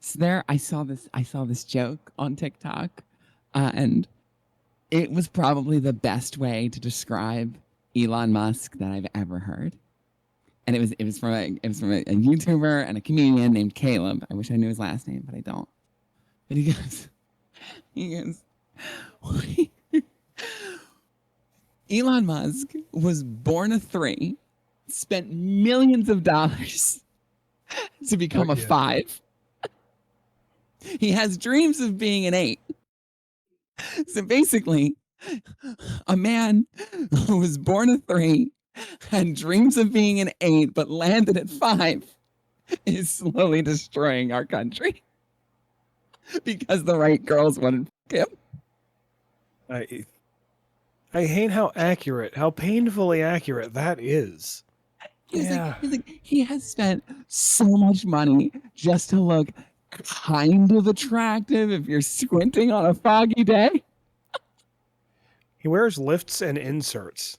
So there, I saw this joke on TikTok, and it was probably the best way to describe Elon Musk that I've ever heard. And it was from a YouTuber and a comedian named Caleb. I wish I knew his last name, but I don't. But he goes, Elon Musk was born a 3, spent millions of dollars to become a 5. He has dreams of being an 8. So basically, a man who was born a 3 had dreams of being an 8 but landed at 5 is slowly destroying our country because the right girls wouldn't fuck him. I hate how painfully accurate that is. He's like, he has spent so much money just to look kind of attractive if you're squinting on a foggy day. He wears lifts and inserts.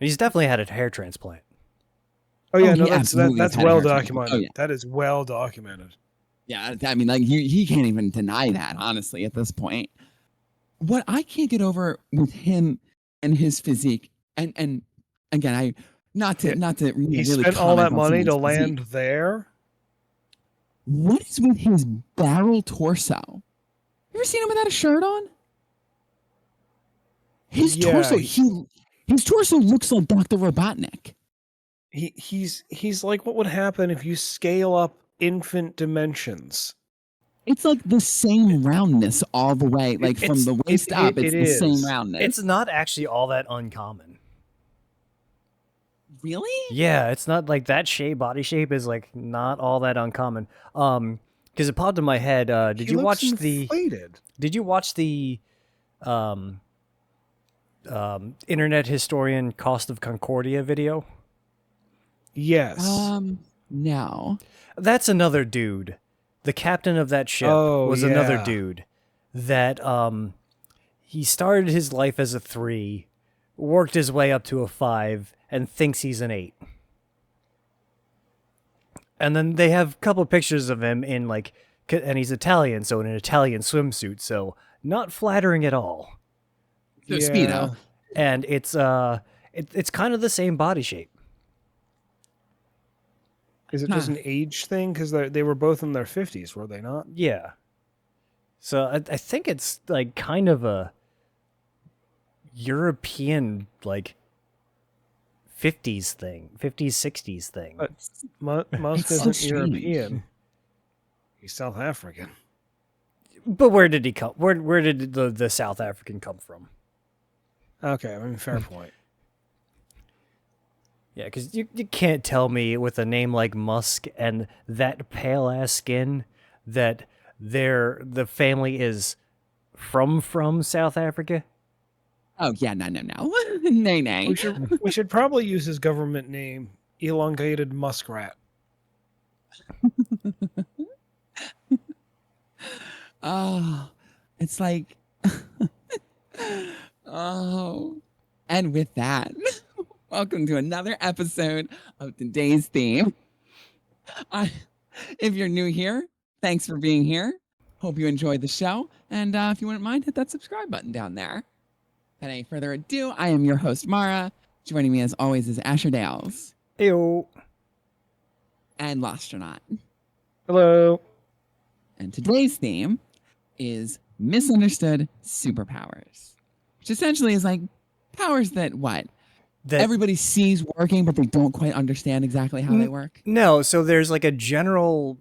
He's definitely had a hair transplant. Oh yeah, no, he that's absolutely has had a well hair transplant. documented. Oh, yeah. That is well documented. Yeah, I mean, like he can't even deny that, honestly, at this point. What I can't get over with him and his physique, and again, I not to really He spent all comment that on money to someone's land physique. there. What is with his barrel torso? You ever seen him without a shirt on? His torso, his torso looks like Dr. Robotnik. He's like what would happen if you scale up infant dimensions. It's like the same roundness all the way, like from the waist up. It's the same roundness. It's not actually all that uncommon. Really? Yeah, it's not like that shape. Body shape is like not all that uncommon. Because it popped in my head. Did you watch the internet historian Cost of Concordia video? Yes. No. That's another dude. The captain of that ship was another dude that he started his life as a 3, worked his way up to a 5, and thinks he's an 8. And then they have a couple pictures of him in and he's Italian, so in an Italian swimsuit, so not flattering at all. So Speedo. And it's kind of the same body shape. Is it just an age thing? Because they were both in their 50s, were they not? Yeah. So I think it's like kind of a European 50s thing, 50s, 60s thing. Musk isn't European. He's South African. But where did he come? Where did the South African come from? Okay, I mean, fair point. Yeah, because you can't tell me with a name like Musk and that pale ass skin that the family is from South Africa. Oh yeah, no, nay. We should probably use his government name, elongated muskrat. Oh, it's like, oh, and with that, welcome to another episode of today's theme. If you're new here, thanks for being here. Hope you enjoyed the show, and if you wouldn't mind, hit that subscribe button down there. Without any further ado, I am your host, Mara. Joining me as always is Asher Dales. Ew. And Lostronaut. Hello. And today's theme is misunderstood superpowers, which essentially is like powers that everybody sees working, but they don't quite understand exactly how they work. No, so there's like a general,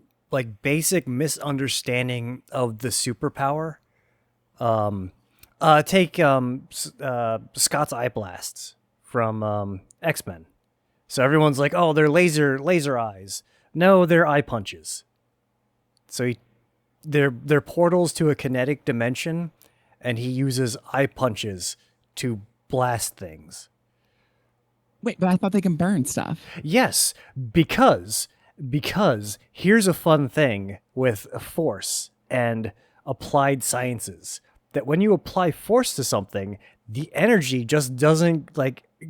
basic misunderstanding of the superpower. Take Scott's eye blasts from X-Men. So everyone's like, oh, they're laser eyes. No, they're eye punches. So they're portals to a kinetic dimension, and he uses eye punches to blast things. Wait, but I thought they can burn stuff. Yes, because here's a fun thing with force and applied sciences, that when you apply force to something, the energy just doesn't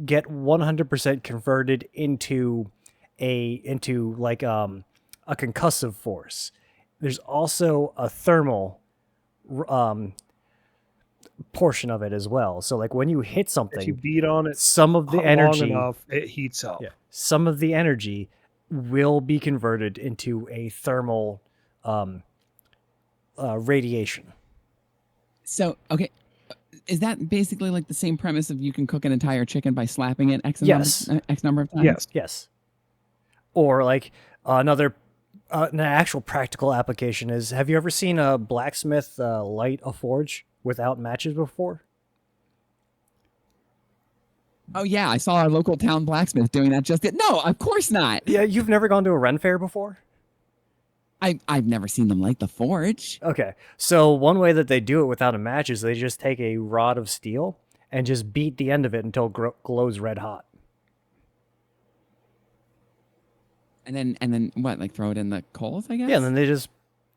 get 100% converted into a concussive force. there's also a thermal portion of it as well. So like when you hit If you something, beat on it some of the long energy, enough, it heats up. some of the energy will be converted into a thermal radiation. So, okay, is that basically like the same premise of you can cook an entire chicken by slapping it X number of times? Yes. Yes. Or like another an actual practical application is, have you ever seen a blacksmith light a forge without matches before? Oh yeah, I saw our local town blacksmith doing that just yet. No, of course not. Yeah, you've never gone to a Ren fair before? I've never seen them light the forge. Okay, so one way that they do it without a match is they just take a rod of steel and just beat the end of it until it glows red hot. And then what? Like throw it in the coals, I guess. Yeah, and then they just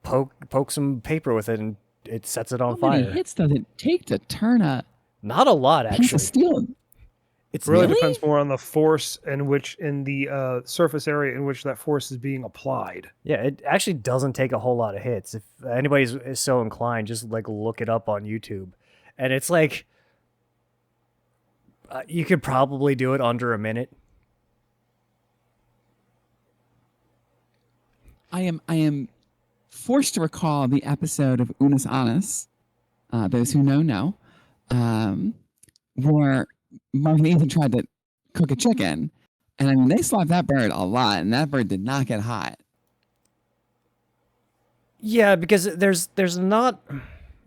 poke some paper with it and it sets it on How fire. many hits does it take to turn a Not a lot, piece of actually. steel? It's It really Really? depends more on the force in the surface area in which that force is being applied. Yeah, it actually doesn't take a whole lot of hits. If anybody's is so inclined, just like look it up on YouTube, and it's like you could probably do it under a minute. I am forced to recall the episode of Unis Annis, those who know, where Mark and Ethan tried to cook a chicken, and I mean they slapped that bird a lot, and that bird did not get hot. Yeah, because there's not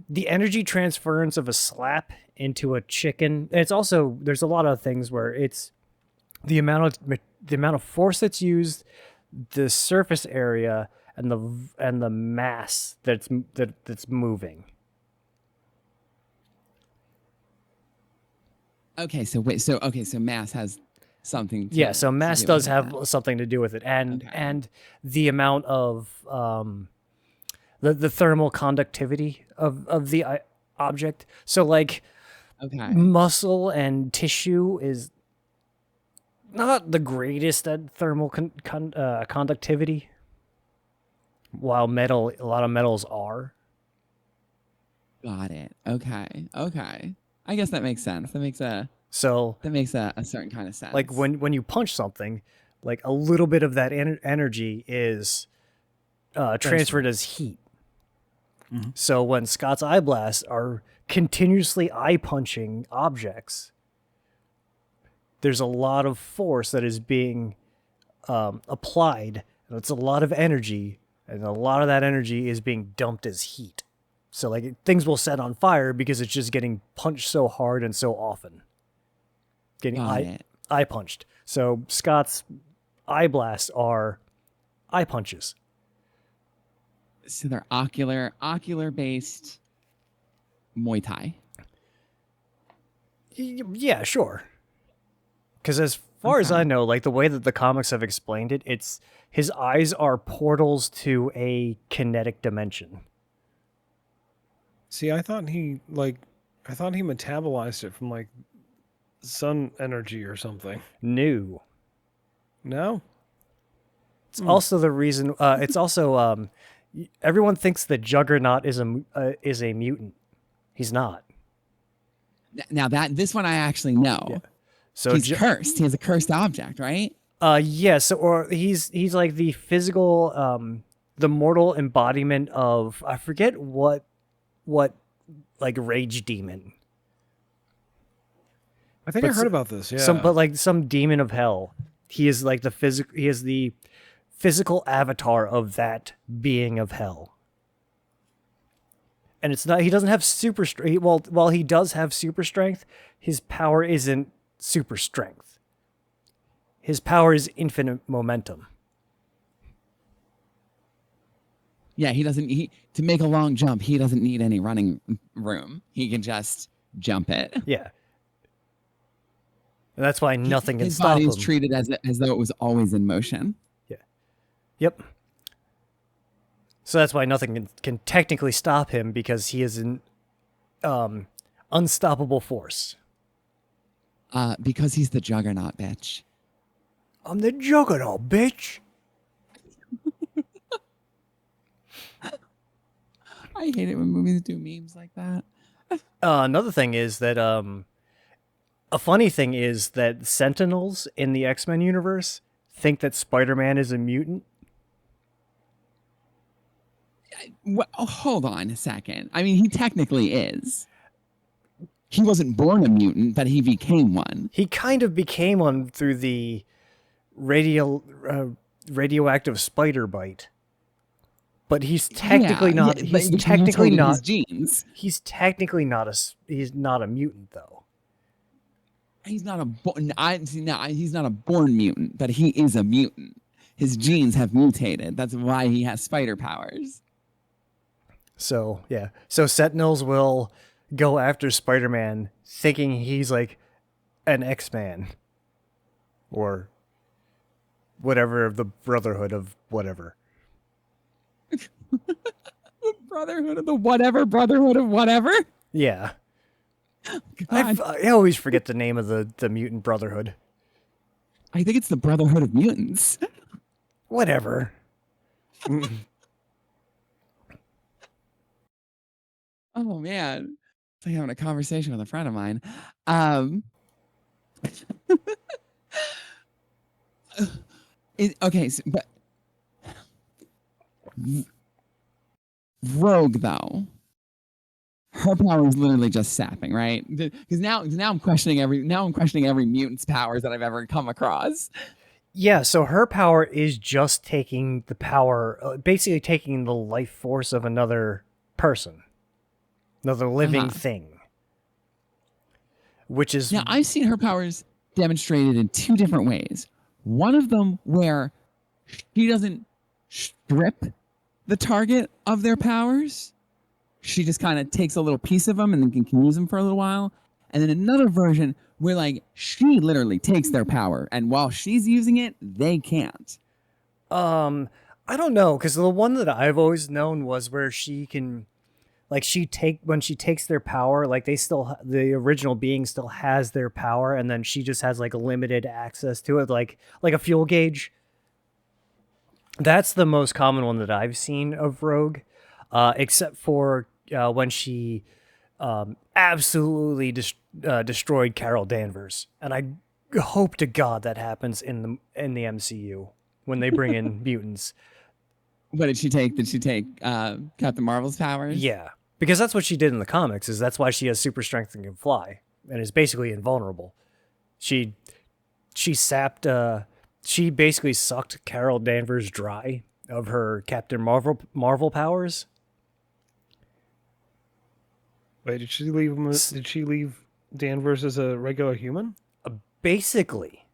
the energy transference of a slap into a chicken. And it's also there's a lot of things where it's the amount of force that's used, the surface area, and the mass that's moving. Okay, so wait, so mass has something. Yeah, so mass do does with have that. something to do with it, and Okay. and the amount of the thermal conductivity of the object. So like Okay. muscle and tissue is not the greatest at thermal conductivity, while a lot of metals are. Got it. Okay. I guess that makes sense. That makes a So certain kind of sense. like when you punch something, like a little bit of that energy is transferred as heat. Mhm. So when Scott's eye blasts are continuously eye punching objects, there's a lot of force that is being applied, and it's a lot of energy, and a lot of that energy is being dumped as heat. So like things will set on fire because it's just getting punched so hard and so often. Getting Got it. eye punched. So Scott's eye blasts are eye punches. So they're ocular based Muay Thai. Yeah, sure. Because as far as I know, like the way that the comics have explained it, it's his eyes are portals to a kinetic dimension. See, I thought he metabolized it from like sun energy or something. No. No? It's also the reason. It's also everyone thinks that Juggernaut is a mutant. He's not. Now this one I actually know. Yeah. So He's cursed. He has a cursed object, right? yes, or he's like the physical, the mortal embodiment of, I forget what like rage demon. I think But I heard about this. Yeah. But like some demon of hell. He is like he is the physical avatar of that being of hell. And it's not, he doesn't have super strength. Well, while he does have super strength, his power isn't super strength. His power is infinite momentum. Yeah, he doesn't. To make a long jump, he doesn't need any running room. He can just jump it. Yeah. And that's why nothing can His stop body him. is treated as though it was always in motion. Yep. So that's why nothing can technically stop him, because he is an unstoppable force. Because he's the Juggernaut, bitch. I'm the Juggernaut, bitch. I hate it when movies do memes like that. Another thing is that a funny thing is that Sentinels in the X-Men universe think that Spider-Man is a mutant. Well, hold on a second. I mean, he technically is. He wasn't born a mutant, but he became one. He kind of became one through the radioactive spider bite. But he's technically not. Yeah, He's but technically mutated not. his genes. He's technically not a. He's not a mutant though. He's not a he's not a born mutant, but he is a mutant. His genes have mutated. That's why he has spider powers. So yeah. So Sentinels will go after Spider-Man, thinking he's like an X-Man, or whatever of the Brotherhood of whatever. The Brotherhood of the whatever, Brotherhood of whatever. Yeah. I always forget the name of the mutant brotherhood. I think it's the Brotherhood of Mutants. Whatever. Oh man, it's like having a conversation with a friend of mine. Okay, but Rogue though, her power is literally just sapping, right? Because now I'm questioning every mutant's powers that I've ever come across. Yeah, so her power is just taking the power, basically taking the life force of another person, another living thing. Which is... Now, I've seen her powers demonstrated in two different ways. One of them where she doesn't strip the target of their powers. She just kind of takes a little piece of them and then can use them for a little while. And then another version where like she literally takes their power, and while she's using it, they can't. I don't know, because the one that I've always known was where she can, like, when she takes their power, like the original being still has their power, and then she just has like limited access to it, like a fuel gauge. That's the most common one that I've seen of Rogue, except for when she absolutely destroyed Carol Danvers, and I hope to God that happens in the MCU when they bring in mutants. What did she take? Did she take Captain Marvel's powers? Yeah, because that's what she did in the comics. That's why she has super strength and can fly, and is basically invulnerable. She sapped. She basically sucked Carol Danvers dry of her Captain Marvel powers. Wait, did she leave Danvers as a regular human? Basically.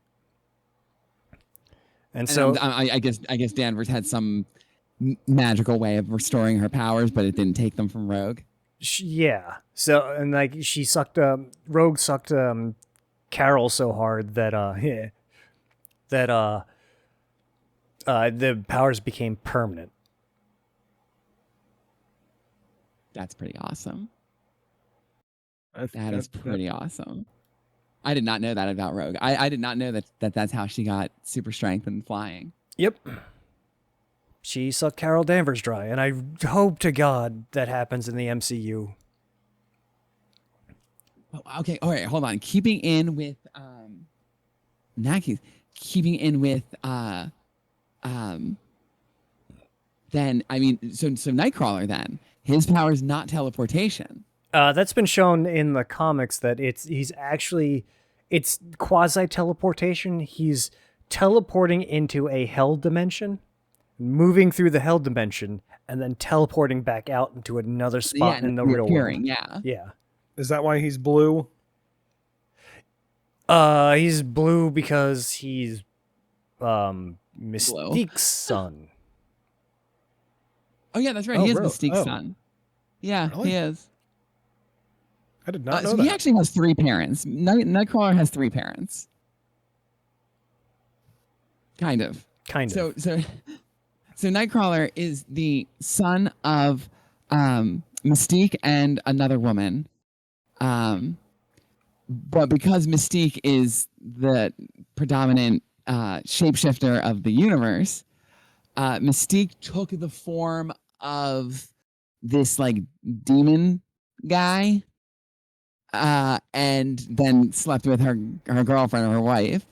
And so I guess Danvers had some magical way of restoring her powers, but it didn't take them from Rogue. Yeah. So, and like she sucked, Rogue sucked Carol so hard that the powers became permanent. That's pretty awesome. That is pretty awesome. I did not know that about Rogue. I did not know that's how she got super strength and flying. Yep. She sucked Carol Danvers dry, and I hope to God that happens in the MCU. Oh, okay, all right, hold on. Keeping in with then I mean so Nightcrawler then. His power is not teleportation. That's been shown in the comics that it's quasi-teleportation. He's teleporting into a hell dimension, moving through the hell dimension, and then teleporting back out into another spot in the real world. Yeah. Yeah. Is that why he's blue? He's blue because he's Mystique's son. Oh yeah, that's right. Oh, he is really? Mystique's Oh. son. Yeah, Really? he is. I did not know So that. he actually has three parents. Nightcrawler has three parents. Kind of. So Nightcrawler is the son of Mystique and another woman. But because Mystique is the predominant shapeshifter of the universe, Mystique took the form of this like demon guy, and then slept with her girlfriend or her wife,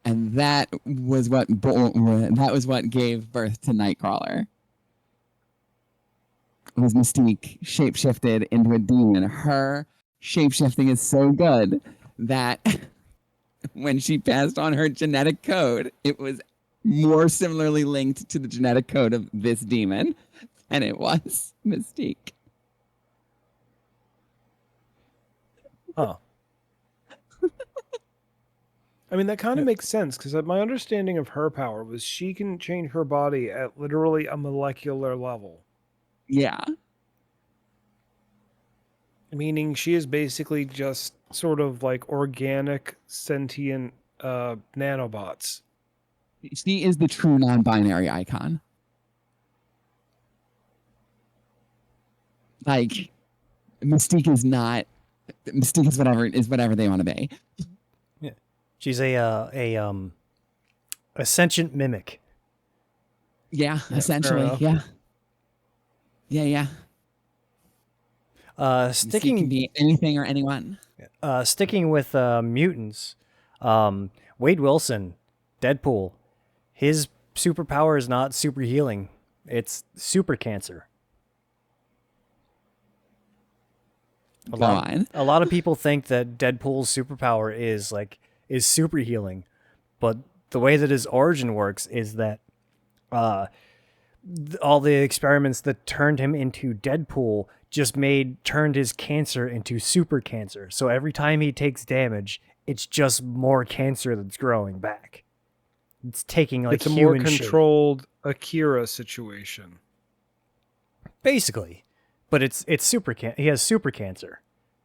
and that was what gave birth to Nightcrawler. Was Mystique shapeshifted into a demon. Her shapeshifting is so good that when she passed on her genetic code, it was more similarly linked to the genetic code of this demon, and it was Mystique. Oh. I mean, that kind of makes sense, because my understanding of her power was she can change her body at literally a molecular level. Yeah. Meaning she is basically just sort of like organic, sentient nanobots. She is the true non-binary icon. Like, Mystique is not. Mystique is whatever they want to be. Yeah. She's a sentient mimic. Yeah, essentially. enough. Yeah. Yeah. Mystique can be anything or anyone. Sticking with mutants, Wade Wilson, Deadpool, his superpower is not super healing; it's super cancer. A lot of people think that Deadpool's superpower is super healing, but the way that his origin works is that all the experiments that turned him into Deadpool just turned his cancer into super cancer. So every time he takes damage, it's just more cancer that's growing back. It's taking like it's a more human shape. controlled Akira situation. Basically. But it's super he has super cancer.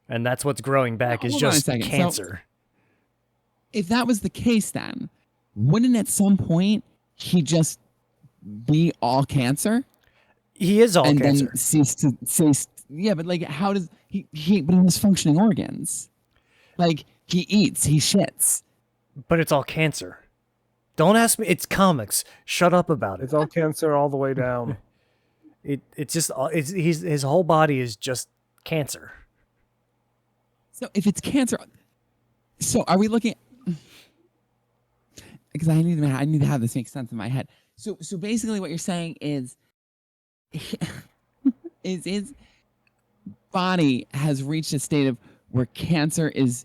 And that's what's growing back is Hold on a just second. cancer. So, if that was the case, then wouldn't at some point he just be all cancer? He is all and cancer. Then cease. Yeah, but like, how does he? But he has functioning organs. Like, he eats, he shits. But it's all cancer. Don't ask me. It's comics. Shut up about it. It's all cancer all the way down. It's just his whole body is just cancer. So if it's cancer, so are we looking? Because I need to have this make sense in my head. So basically, what you're saying is his body has reached a state of where cancer is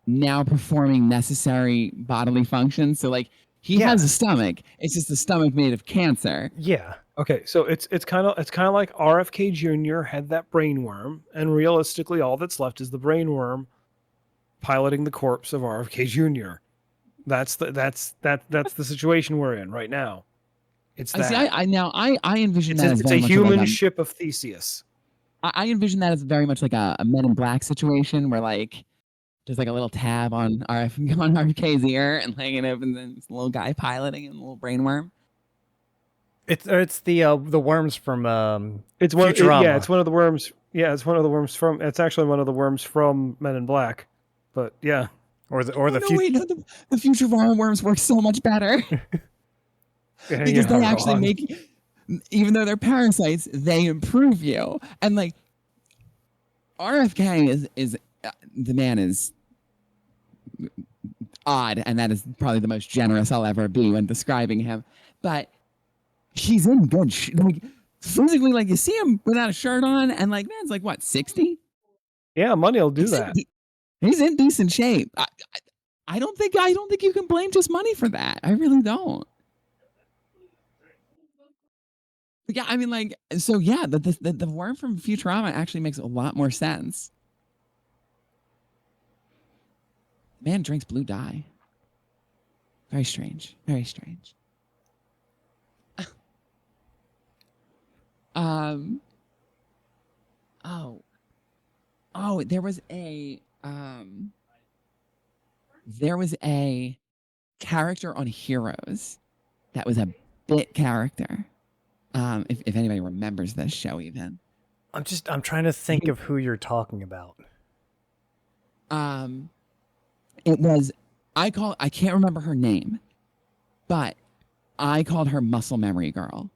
now performing necessary bodily functions. So like he has a stomach. It's just a stomach made of cancer. Yeah. Okay, so it's kind of like RFK Jr. had that brain worm, and realistically, all that's left is the brain worm piloting the corpse of RFK Jr. That's the situation we're in right now. It's that. I envision that as it's very a much human like ship of Theseus. I envision that as very much like a Men in Black situation where like there's like a little tab on RFK's ear and like it opens and it's a little guy piloting and a little brain worm. It's the worms from It's Futurama. it's one of the worms. Yeah, it's one of the worms from. It's actually one of the worms from Men in Black. But yeah, the Futurama worms work so much better because they actually make, even though they're parasites, they improve you. And like RFK is the man is odd, and that is probably the most generous I'll ever be when describing him. But he's in good like physically, like you see him without a shirt on, and like man's like what 60? Yeah, money will do that. He's in decent shape. I don't think you can blame just money for that. I really don't. Yeah, I mean, like, so yeah, the worm from Futurama actually makes a lot more sense. Man drinks blue dye. Very strange. Very strange. There was a character on Heroes that was a bit character. If anybody remembers this show even. I'm trying to think of who you're talking about. It was I can't remember her name, but I called her Muscle Memory Girl.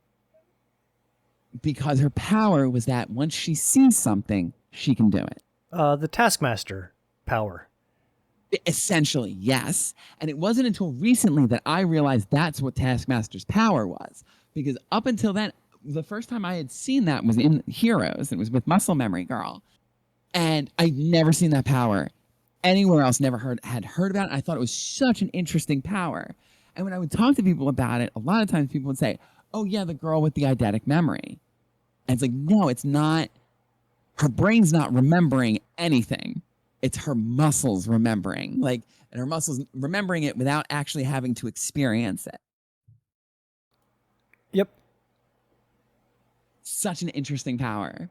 because her power was that once she sees something, she can do it. The Taskmaster power. Essentially, yes. And it wasn't until recently that I realized that's what Taskmaster's power was. Because up until then, the first time I had seen that was in Heroes. It was with Muscle Memory Girl. And I'd never seen that power anywhere else, had heard about it. I thought it was such an interesting power. And when I would talk to people about it, a lot of times people would say, oh yeah, the girl with the eidetic memory. And it's like, no, it's not. Her brain's not remembering anything. It's her muscles remembering, and her muscles remembering it without actually having to experience it. Yep. Such an interesting power.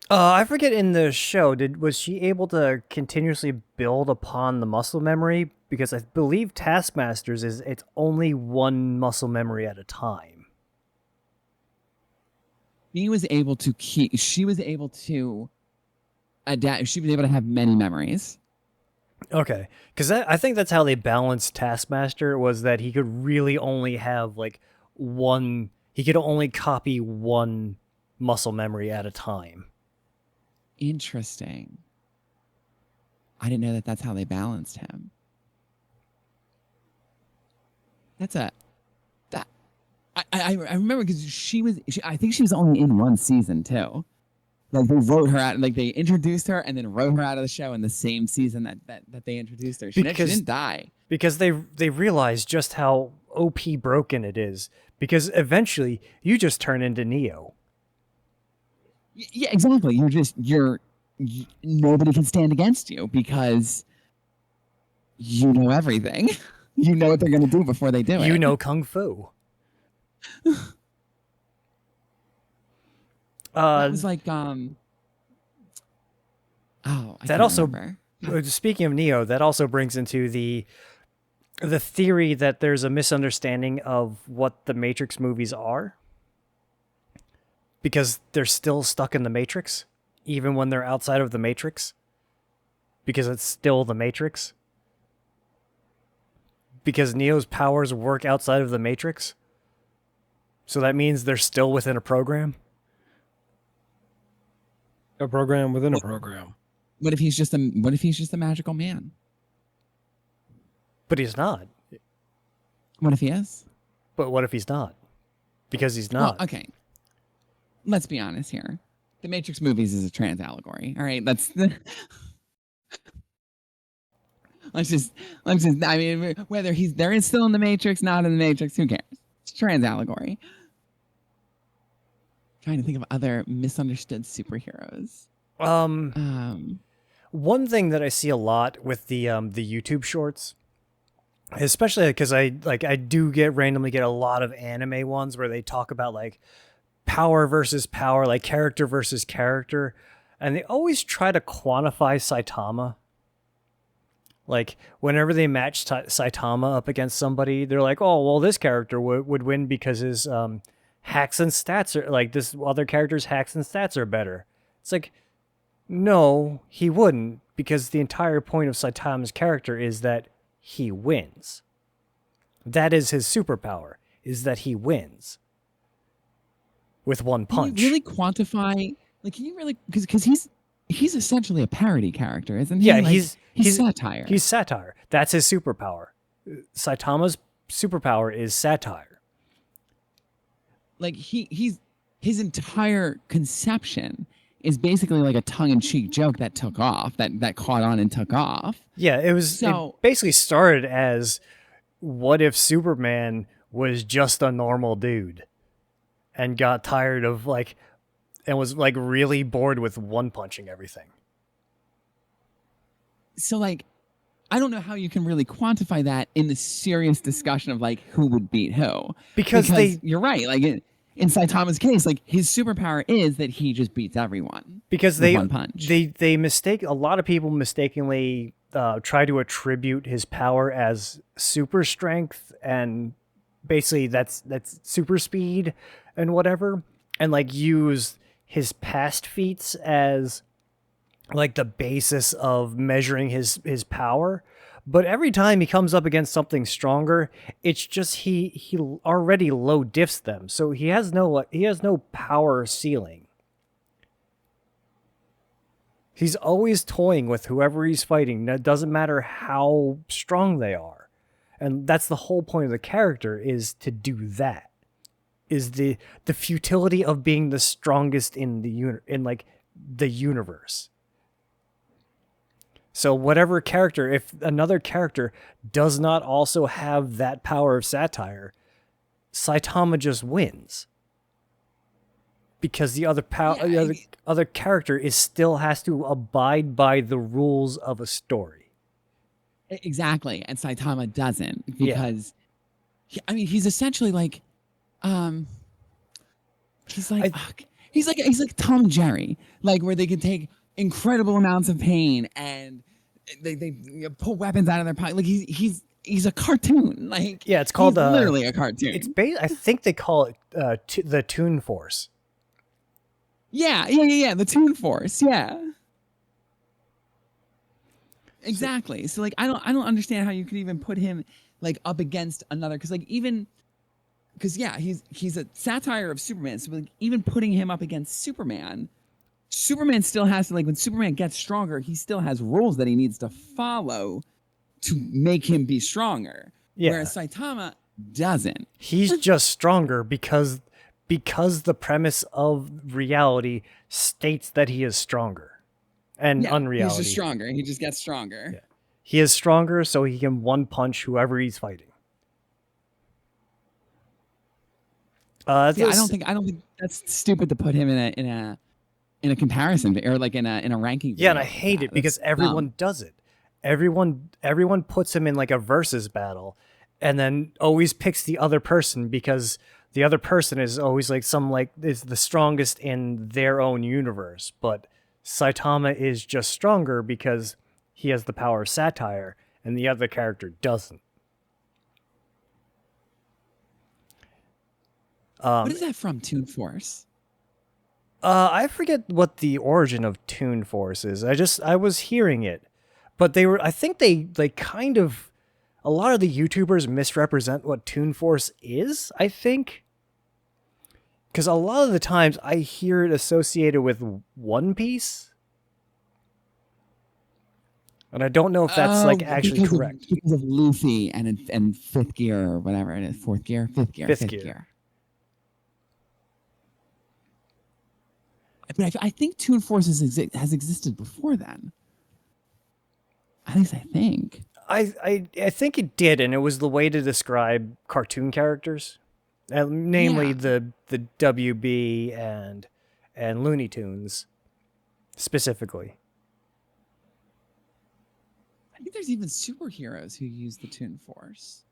I forget in the show, was she able to continuously build upon the muscle memory? Because I believe Taskmaster's it's only one muscle memory at a time. She was able to adapt. She was able to have many memories. Okay, because I think that's how they balanced Taskmaster, was that he could really only have one. He could only copy one muscle memory at a time. Interesting. I didn't know that that's how they balanced him. I remember because I think she was only in one season too. Like they wrote her out, like they introduced her and then wrote her out of the show in the same season that they introduced her. She didn't die. Because they realized just how OP broken it is. Because eventually you just turn into Neo. Yeah, exactly. Nobody can stand against you because you know everything. You know what they're going to do before they do it. You know Kung Fu. That was like that also remember. Speaking of Neo, that also brings into the theory that there's a misunderstanding of what the Matrix movies are, because they're still stuck in the Matrix even when they're outside of the Matrix, because it's still the Matrix, because Neo's powers work outside of the Matrix, so that means they're still within a program. A program within a program. What if he's just a magical man? But he's not. What if he is? But what if he's not? Because he's not. Well, okay. Let's be honest here. The Matrix movies is a trans allegory. All right, let's just. I mean, whether there is still in the Matrix, not in the Matrix, who cares? It's a trans allegory. Trying to think of other misunderstood superheroes. One thing that I see a lot with the YouTube shorts, especially because I do randomly get a lot of anime ones where they talk about power versus power, like character versus character, and they always try to quantify Saitama. Like whenever they match Saitama up against somebody, they're like, "Oh, well, this character would win because his hacks and stats are this other character's hacks and stats are better." It's like, no, he wouldn't, because the entire point of Saitama's character is that he wins. That is his superpower, is that he wins with one punch. Can you really quantify? Can you really? Because he's essentially a parody character, isn't he? Yeah, he's satire. He's satire. That's his superpower. Saitama's superpower is satire. His entire conception is basically like a tongue-in-cheek joke that took off, that caught on and took off. Yeah, it basically started as, what if Superman was just a normal dude and got tired of and was really bored with one-punching everything. So I don't know how you can really quantify that in the serious discussion of who would beat who. Because you're right. In Saitama's case, his superpower is that he just beats everyone. Because with one punch. A lot of people mistakenly try to attribute his power as super strength, and basically that's super speed and whatever, and use his past feats as the basis of measuring his power. But every time he comes up against something stronger, it's just he already low diffs them, so he has no power ceiling. He's always toying with whoever he's fighting. It doesn't matter how strong they are. And that's the whole point of the character, is to do that. Is the futility of being the strongest in the universe. So whatever character, if another character does not also have that power of satire, Saitama just wins. Because the other character still has to abide by the rules of a story. Exactly, and Saitama doesn't, because he's essentially like, he's like Tom and Jerry, like where they can take incredible amounts of pain and they pull weapons out of their pocket. Like he's a cartoon. Like it's called literally a cartoon. It's I think they call it the Toon Force. Yeah. The Toon Force. Yeah. Exactly. So like I don't understand how you could even put him like up against another, because he's a satire of Superman. So like even putting him up against Superman still has to, like, when Superman gets stronger, he still has rules that he needs to follow to make him be stronger. Yeah. Whereas Saitama doesn't. He's just stronger because the premise of reality states that he is stronger. And unreality. He's just stronger. He just gets stronger. Yeah. He is stronger, so he can one punch whoever he's fighting. I don't think that's stupid to put him in a comparison, or like in a ranking. Yeah, and I hate it because everyone does it. Everyone puts him in like a versus battle, and then always picks the other person because the other person is always like is the strongest in their own universe. But Saitama is just stronger because he has the power of satire, and the other character doesn't. What is that from, Toon Force? I forget what the origin of Toon Force is. I was hearing it, but I think they kind of, a lot of the YouTubers misrepresent what Toon Force is, I think. Because a lot of the times I hear it associated with One Piece. And I don't know if that's actually correct. Because of Luffy and Fifth Gear or whatever it is. Fifth gear. But I think Toon Force has existed before then. At least I think. I think it did, and it was the way to describe cartoon characters, namely the WB and Looney Tunes specifically. I think there's even superheroes who use the Toon Force.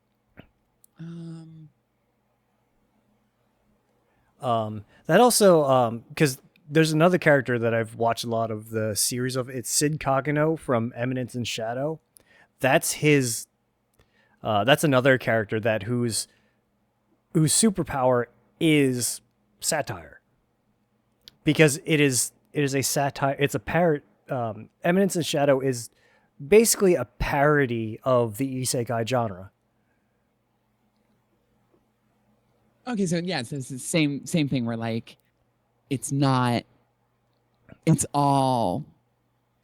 That also because there's another character that I've watched a lot of the series of. It's Sid Kagano from Eminence in Shadow. That's his. That's another character whose superpower is satire. Because it is a satire. It's a parrot. Eminence in Shadow is basically a parody of the isekai genre. Okay, so yeah, so it's the same thing where like it's all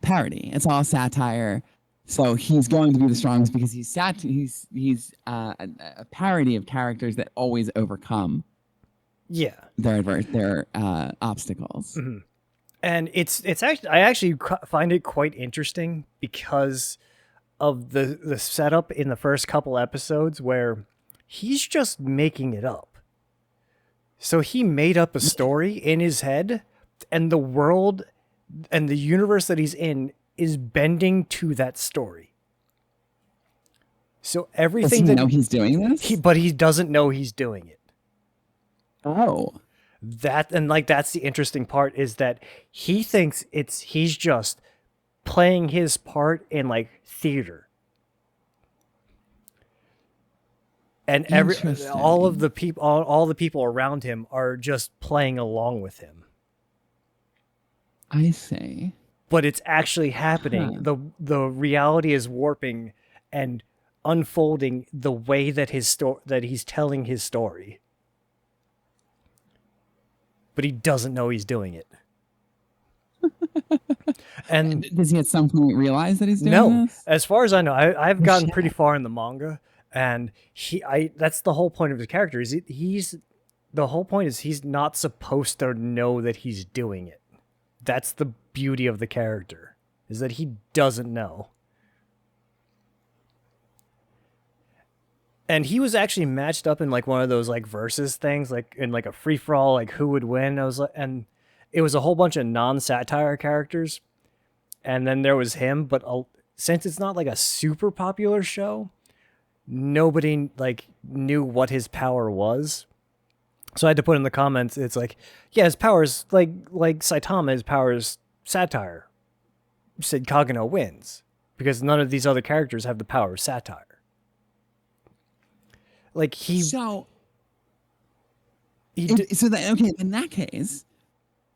parody. It's all satire. So he's going to be the strongest because he's a parody of characters that always overcome their obstacles. Mm-hmm. And it's actually, I actually find it quite interesting because of the setup in the first couple episodes where he's just making it up. So he made up a story in his head, and the world and the universe that he's in is bending to that story. So everything Does he know he's doing this? But he doesn't know he's doing it. Oh. That's the interesting part, is that he thinks he's just playing his part in like theater. And all the people around him are just playing along with him. I see. But it's actually happening. The reality is warping and unfolding the way that that he's telling his story. But he doesn't know he's doing it. And does he at some point realize that he's doing this? As far as I know, I've gotten shit. pretty far in the manga, and that's the whole point of the character. The whole point is he's not supposed to know that he's doing it. That's the beauty of the character, is that he doesn't know. And he was actually matched up in like one of those like versus things, like in like a free for all, like who would win. And it was a whole bunch of non-satire characters, and then there was him. But since it's not like a super popular show, nobody like knew what his power was. So I had to put in the comments, it's like, yeah, his power's like Saitama, his power is satire. Said Kagano wins because none of these other characters have the power of satire. Like So okay, in that case,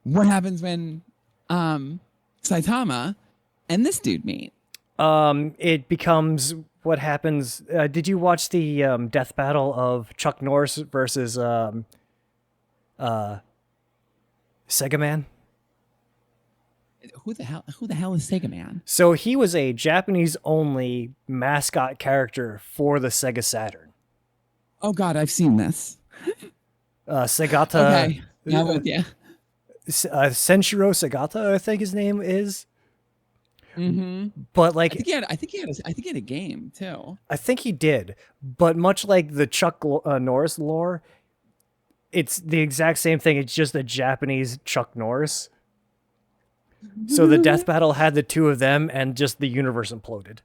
what happens when Saitama and this dude meet? It becomes what happens. Did you watch the death battle of Chuck Norris versus Sega Man? Who the hell is Sega Man? So he was a Japanese only mascot character for the Sega Saturn. Oh God, I've seen this. Segata. Okay, I'm with you. Senshiro Segata, I think his name is. Mm-hmm. But like, I think he had a game too. I think he did. But much like the Chuck Norris lore, it's the exact same thing. It's just a Japanese Chuck Norris. So the death battle had the two of them, and just the universe imploded.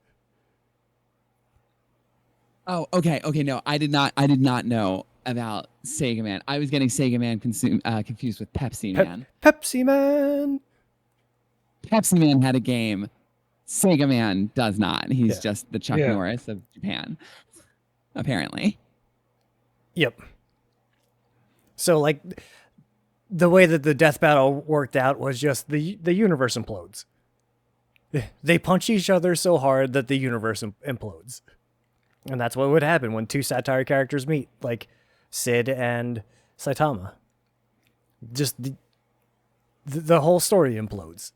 Oh, okay. No, I did not know about Sega Man. I was getting Sega Man confused with Pepsi Man. Pepsi Man. Pepsi Man had a game. Sega Man does not. He's just the Chuck Norris of Japan, apparently. Yep. So like, the way that the death battle worked out was just the universe implodes. They punch each other so hard that the universe implodes. And that's what would happen when two satire characters meet, like Sid and Saitama. Just the whole story implodes.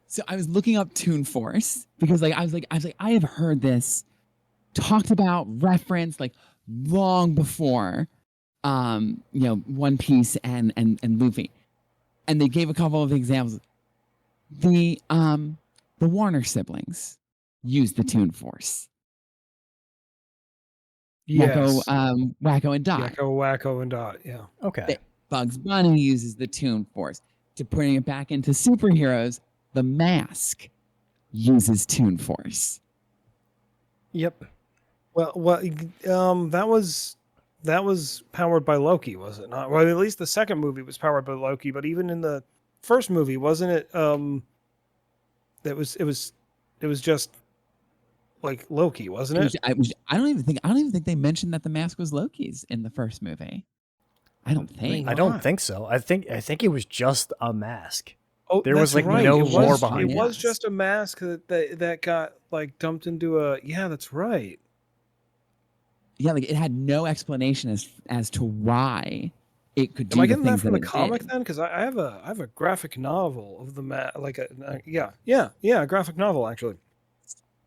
So I was looking up Toon Force because I was like I have heard this talked about, referenced like long before One Piece and Luffy. And they gave a couple of examples. The Warner siblings used the Toon Force. Yes. Wacko, and Dot. Wacko, and Dot, yeah. Okay. Bugs Bunny uses the Toon Force. To bring it back into superheroes, The Mask uses Toon Force. Yep. Well, that was powered by Loki, was it not? Well, at least the second movie was powered by Loki, but even in the first movie, wasn't it? It was just like Loki, wasn't it? I don't even think they mentioned that the mask was Loki's in the first movie. I don't think. I don't think so. I think it was just a mask. Oh, there was like right. no lore behind it. It was just a mask that got like dumped into a. Yeah, that's right. Yeah, like it had no explanation as to why it could do. Am I getting the that things from that the it comic did. then? Because I have a graphic novel of the a graphic novel actually.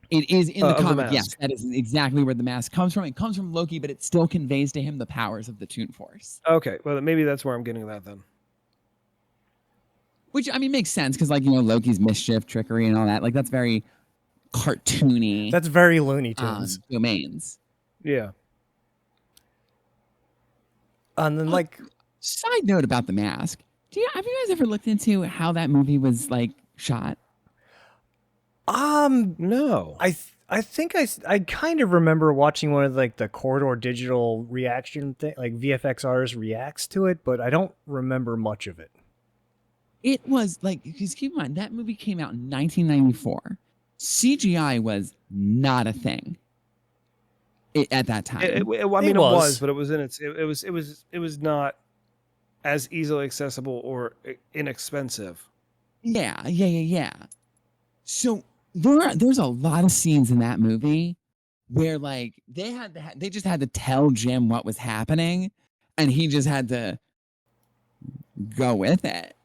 It is in the of the comic. Yes, mask. that is exactly where the mask comes from. It comes from Loki, but it still conveys to him the powers of the Toon Force. Okay, well maybe that's where I'm getting that then. Which I mean makes sense because Loki's mischief, trickery, and all that. Like that's very cartoony. That's very Looney Tunes. Domains. Yeah. And then like side note about the mask. Have you guys ever looked into how that movie was like shot? No. I think I kind of remember watching one of like the Corridor Digital reaction thing, like VFX artists reacts to it, but I don't remember much of it. It was like, because keep in mind that movie came out in 1994. CGI was not a thing at that time. It was, but it was in its. It was not as easily accessible or inexpensive. Yeah. So there's a lot of scenes in that movie where like they just had to tell Jim what was happening, and he just had to go with it.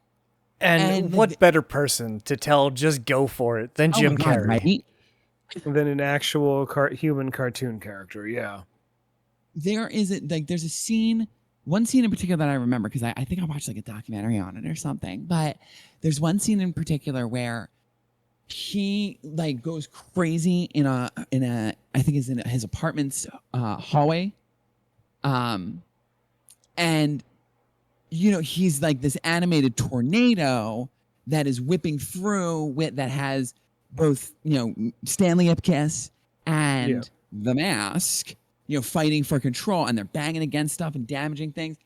And what better person to tell just go for it than Jim Carrey? Right? Than an actual human cartoon character, yeah. There's a scene, one scene in particular that I remember because I think I watched like a documentary on it or something. But there's one scene in particular where he like goes crazy in a I think is in his apartment's hallway, and he's like this animated tornado that is whipping through that has both Stanley Ipkiss and the Mask fighting for control, and they're banging against stuff and damaging things,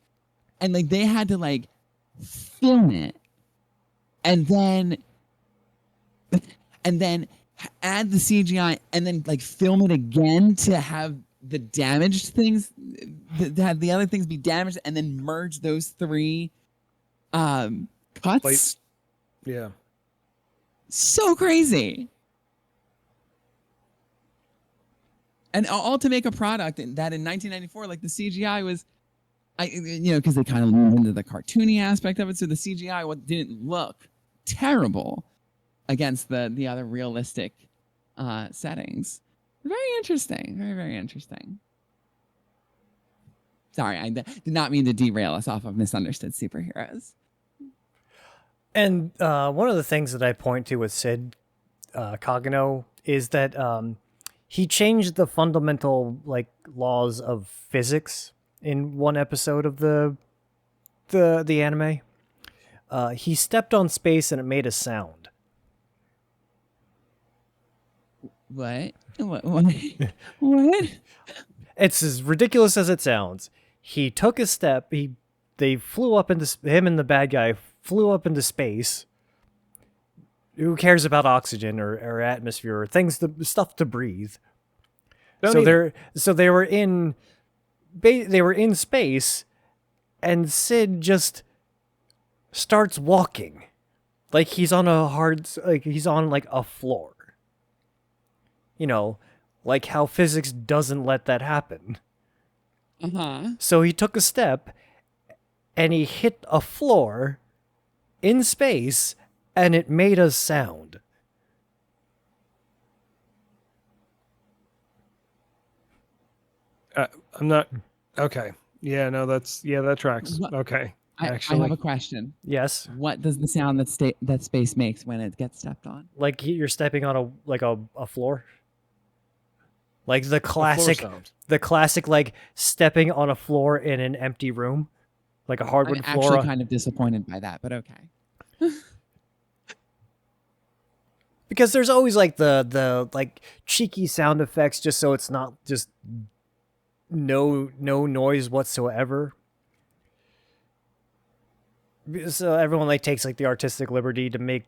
and like they had to like film it and then add the CGI and then like film it again to have the damaged things, to have the other things be damaged, and then merge those three cuts. Yeah. So crazy. And all to make a product that in 1994, like the CGI was, because they kind of leaned into the cartoony aspect of it, so the CGI didn't look terrible against the other realistic settings. Very interesting. Very, very interesting. Sorry, I did not mean to derail us off of misunderstood superheroes. And one of the things that I point to with Sid Cogano is that he changed the fundamental like laws of physics in one episode of the anime. He stepped on space and it made a sound. What? What? It's as ridiculous as it sounds. He took a step. They flew up into him and the bad guy flew up into space. Who cares about oxygen or atmosphere or stuff to breathe? So they were in space, and Sid just starts walking, like he's on a floor. Like how physics doesn't let that happen. So he took a step, and he hit a floor in space, and it made a sound. I'm not... Okay. Yeah, no, that tracks. Okay. Actually, I have a question. Yes. What does the sound that space makes when it gets stepped on? Like you're stepping on a floor? Like the classic like stepping on a floor in an empty room? Like a hardwood floor? I'm actually kind of disappointed by that, but okay. Because there's always like the like cheeky sound effects just so it's not just no noise whatsoever. So everyone like takes like the artistic liberty to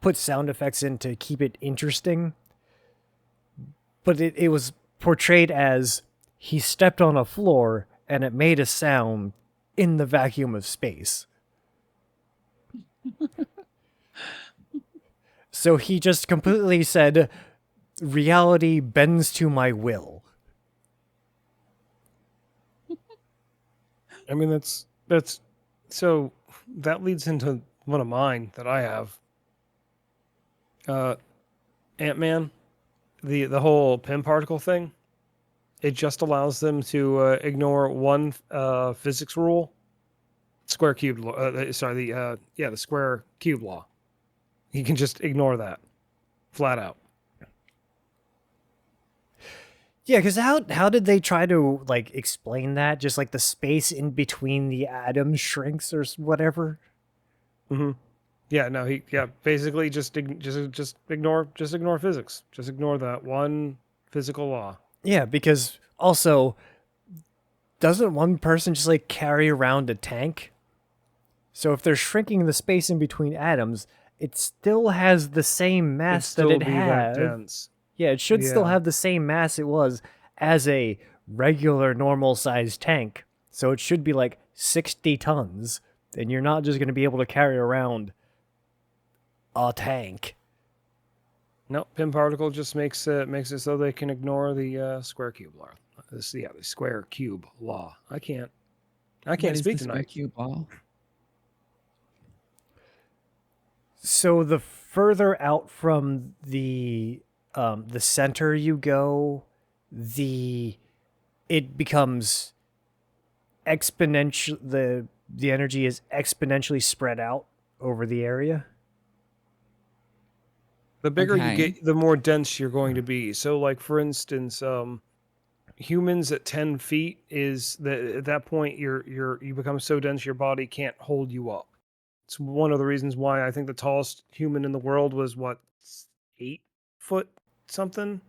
put sound effects in to keep it interesting. But it was portrayed as he stepped on a floor and it made a sound in the vacuum of space. So he just completely said, reality bends to my will. I mean, that's so that leads into one of mine that I have. Ant-Man, the whole Pym particle thing, it just allows them to ignore one physics rule, square cube law. The square cube law. He can just ignore that, flat out. Yeah, because how did they try to like explain that? Just like the space in between the atoms shrinks or whatever. Mm-hmm. Yeah, no, basically just ignore physics. Just ignore that one physical law. Yeah, because also, doesn't one person just like carry around a tank? So if they're shrinking the space in between atoms, it still has the same mass that it had. Dense. Yeah, it should still have the same mass it was as a regular normal sized tank. So it should be like 60 tons. And you're not just going to be able to carry around a tank. No, Pym particle just makes it so they can ignore the square cube law. The square cube law. I can't What is speak the square tonight. cube law? So the further out from the center you go, it becomes exponential. The energy is exponentially spread out over the area. The bigger you Okay. get, the more dense you're going to be. So, like for instance, humans at 10 feet is that at that point you become so dense your body can't hold you up. It's one of the reasons why I think the tallest human in the world was what 8 foot something.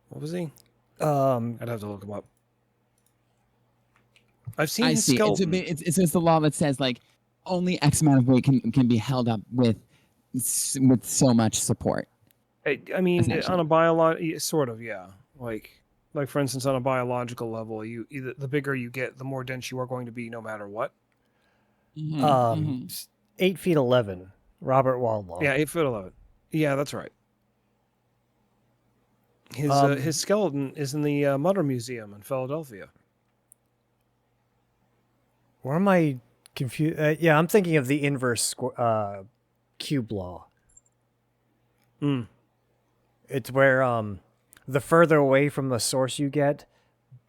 What was he? I'd have to look him up. I've seen I his see. skeleton. It's just the law that says like only X amount of weight can be held up with so much support. I mean, essentially. on a biological, sort of, yeah. Like for instance, on a biological level, the bigger you get, the more dense you are going to be, no matter what. Mhm, mhm. 8 feet 11. Robert Waldlaw. Yeah, 8'11". Yeah, that's right. His skeleton is in the Mutter Museum in Philadelphia. Where am I confused? Yeah, I'm thinking of the inverse cube law. Mm. It's where the further away from the source you get,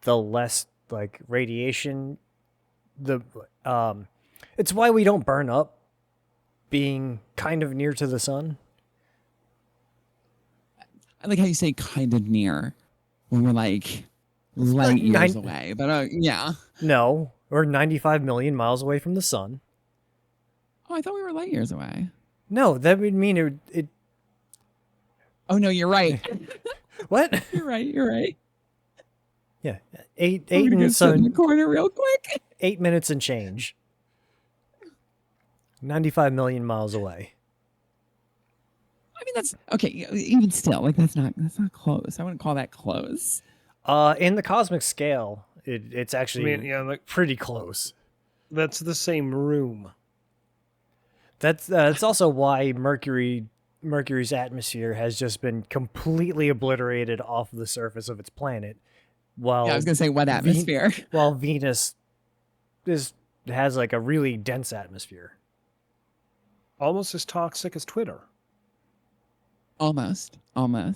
the less like radiation. It's why we don't burn up being kind of near to the sun. I like how you say kind of near when we're like light years away. But yeah. No, we're 95 million miles away from the sun. Oh, I thought we were light years away. No, that would mean it Oh no, you're right. what? You're right. You're right. Yeah, eight I'm gonna go and sit in the 7, corner real quick. 8 minutes and change. 95 million miles away. I mean, that's okay. Even still, like that's not close. I wouldn't call that close. In the cosmic scale, it's actually Like pretty close. that's the same room. That's also why Mercury's atmosphere has just been completely obliterated off of the surface of its planet. While Yeah, I was gonna say what atmosphere. while Venus has like a really dense atmosphere. Almost as toxic as Twitter. Almost. And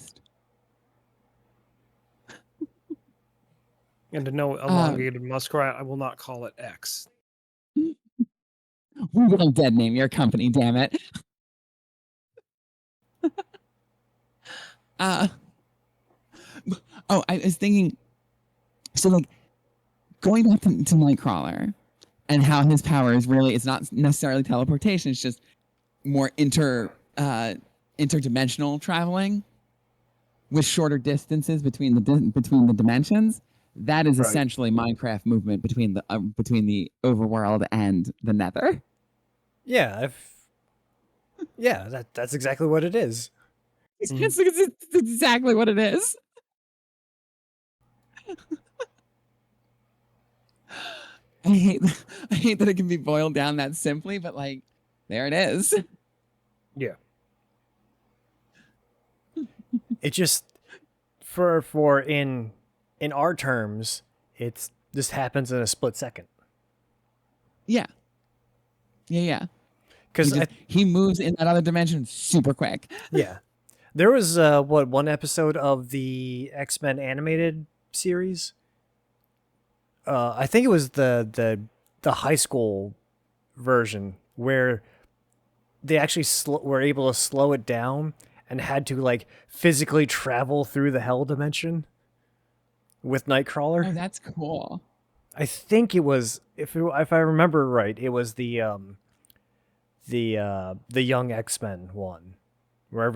to know elongated muskrat, I will not call it X. We will dead name your company. Damn it. I was thinking. So like, going back to Nightcrawler, and how his power is really, it's not necessarily teleportation. It's just more interdimensional traveling with shorter distances between the dimensions. That is Right. essentially Minecraft movement between the overworld and the Nether. Yeah, that's exactly what it is. It's exactly what it is. I hate that it can be boiled down that simply, but like, there it is. Yeah. It just for in our terms, it's just happens in a split second. Yeah. Because He moves in that other dimension super quick. yeah, there was one episode of the X-Men animated series. I think it was the high school version where they actually were able to slow it down and had to like physically travel through the hell dimension with Nightcrawler. Oh, that's cool. I think it was if I remember right, it was the young X-Men one where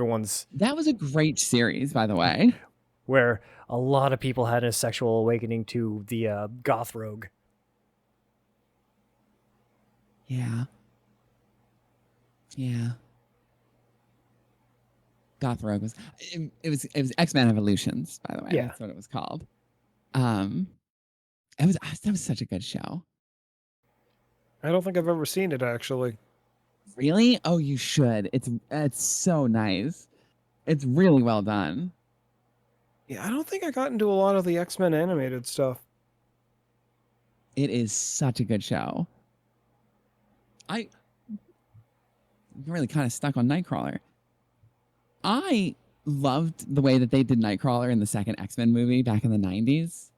That was a great series, by the way. where a lot of people had a sexual awakening to the goth rogue. Yeah. Goth Rogue was it was X-Men Evolutions, by the way. Yeah. That's what it was called. That was such a good show. I don't think I've ever seen it, actually. Really? Oh, you should. It's so nice. It's really well done. Yeah, I don't think I got into a lot of the X-Men animated stuff. It is such a good show. I'm really kind of stuck on Nightcrawler. I loved the way that they did Nightcrawler in the second X-Men movie back in the 90s.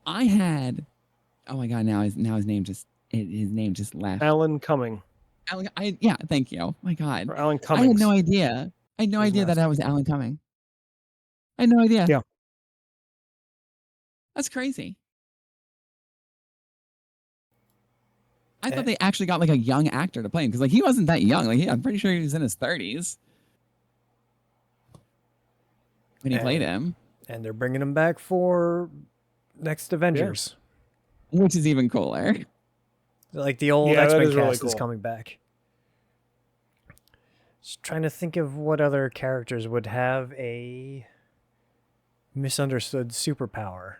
I had, oh my God, now his name just left. Alan Cumming. Alan, yeah, thank you. Oh my God. Or Alan I Cummings. had no idea. I had no idea that was Alan Cumming. I had no idea. Yeah. That's crazy. I thought they actually got like a young actor to play him because like he wasn't that young. Like I'm pretty sure he was in his 30s when he played him. And they're bringing him back for next Avengers. Which is even cooler. Like the old X-Men cast really is cool. coming back. Just trying to think of what other characters would have a misunderstood superpower.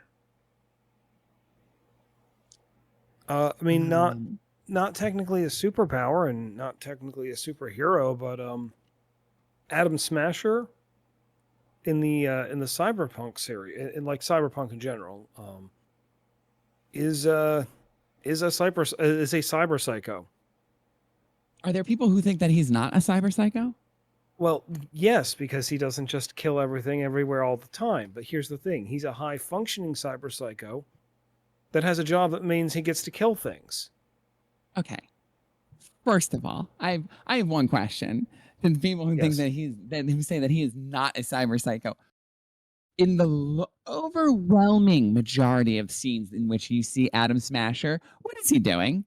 I mean, not technically a superpower and not technically a superhero, but Atom Smasher in the Cyberpunk series, in like Cyberpunk in general, is a cyber psycho. Are there people who think that he's not a cyber psycho? Well, yes, because he doesn't just kill everything everywhere all the time. But here's the thing: he's a high functioning cyber psycho that has a job that means he gets to kill things. Okay. First of all, I have one question. To the people who think that who say that he is not a cyber psycho. In the overwhelming majority of scenes in which you see Atom Smasher, what is he doing?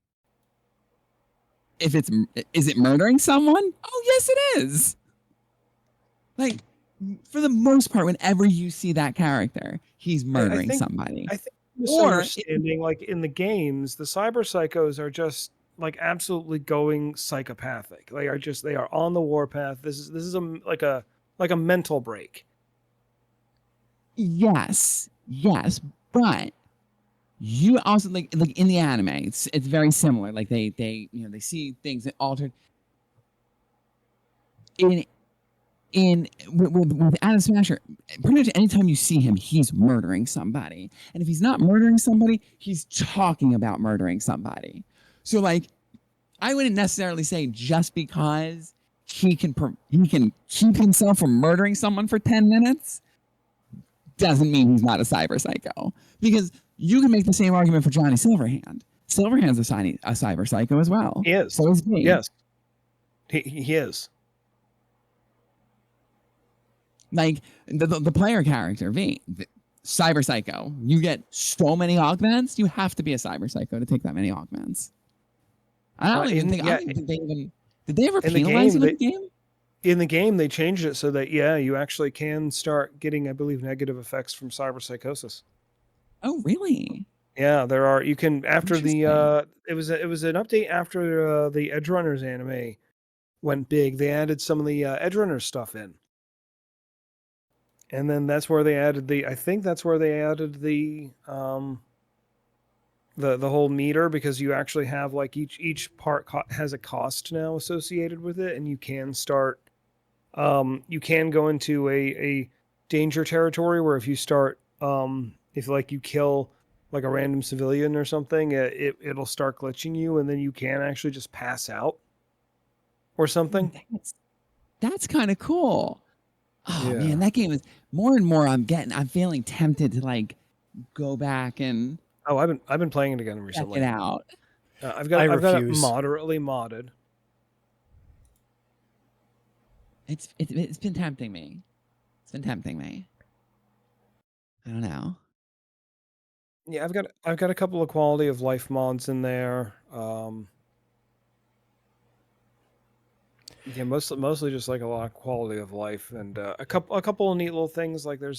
Is it murdering someone? Oh, yes, it is. Like, for the most part, whenever you see that character, he's murdering somebody. I think misunderstanding, like in the games, the cyber psychos are just like absolutely going psychopathic. They are on the warpath. This is a mental break. Yes, but you also like in the anime, it's very similar. Like they they see things that altered. With Atom Smasher, pretty much anytime you see him, he's murdering somebody. And if he's not murdering somebody, he's talking about murdering somebody. So like, I wouldn't necessarily say just because he can keep himself from murdering someone for 10 minutes doesn't mean he's not a cyber psycho. Because you can make the same argument for Johnny Silverhand. Silverhand's a cyber psycho as well. He is. So is he. Yes. He is. Like the player character, V, cyber psycho. You get so many augments, you have to be a cyber psycho to take that many augments. I don't even think did they ever penalize him in the game? In the game, they changed it so that you actually can start getting, I believe, negative effects from cyber psychosis. Oh, really? Yeah, there are. You can after the it was an update after the Edge Runners anime went big. They added some of the Edge Runners stuff in, and then that's where they added the. I think that's where they added the whole meter, because you actually have like each part has a cost now associated with it, and you can start. You can go into a danger territory where if you start if like you kill like a random civilian or something, it'll start glitching you, and then you can actually just pass out or something. That's kind of cool. Oh man, that game is more and more. I'm feeling tempted to like go back and. Oh, I've been playing it again recently. Check it out. I've got it moderately modded. It's been tempting me. I don't know. Yeah, I've got a couple of quality of life mods in there. Yeah, mostly just like a lot of quality of life, and a couple of neat little things. Like there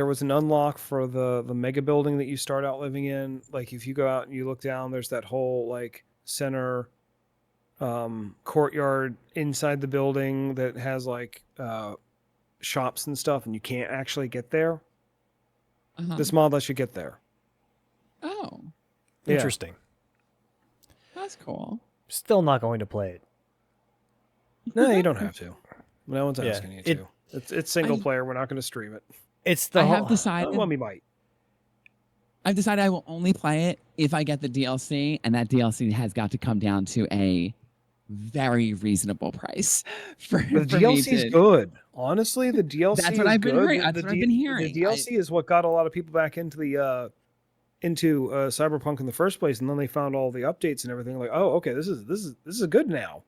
was an unlock for the mega building that you start out living in. Like if you go out and you look down, there's that whole like center courtyard inside the building that has like shops and stuff, and you can't actually get there. This mod lets you get there. Oh, interesting. That's cool. Still not going to play it. No, you don't have to. No one's Yeah, asking you to. It's single player. We're not going to stream it. It's the I whole, have decided. Well, we might. I've decided I will only play it if I get the DLC, and that DLC has got to come down to a very reasonable price for The for me DLC is to. good. Honestly, the DLC That's what is I've been good. hearing. That's what I've been hearing. The DLC is what got a lot of people back into the Cyberpunk in the first place, and then they found all the updates and everything. Like, oh, okay, this is good now.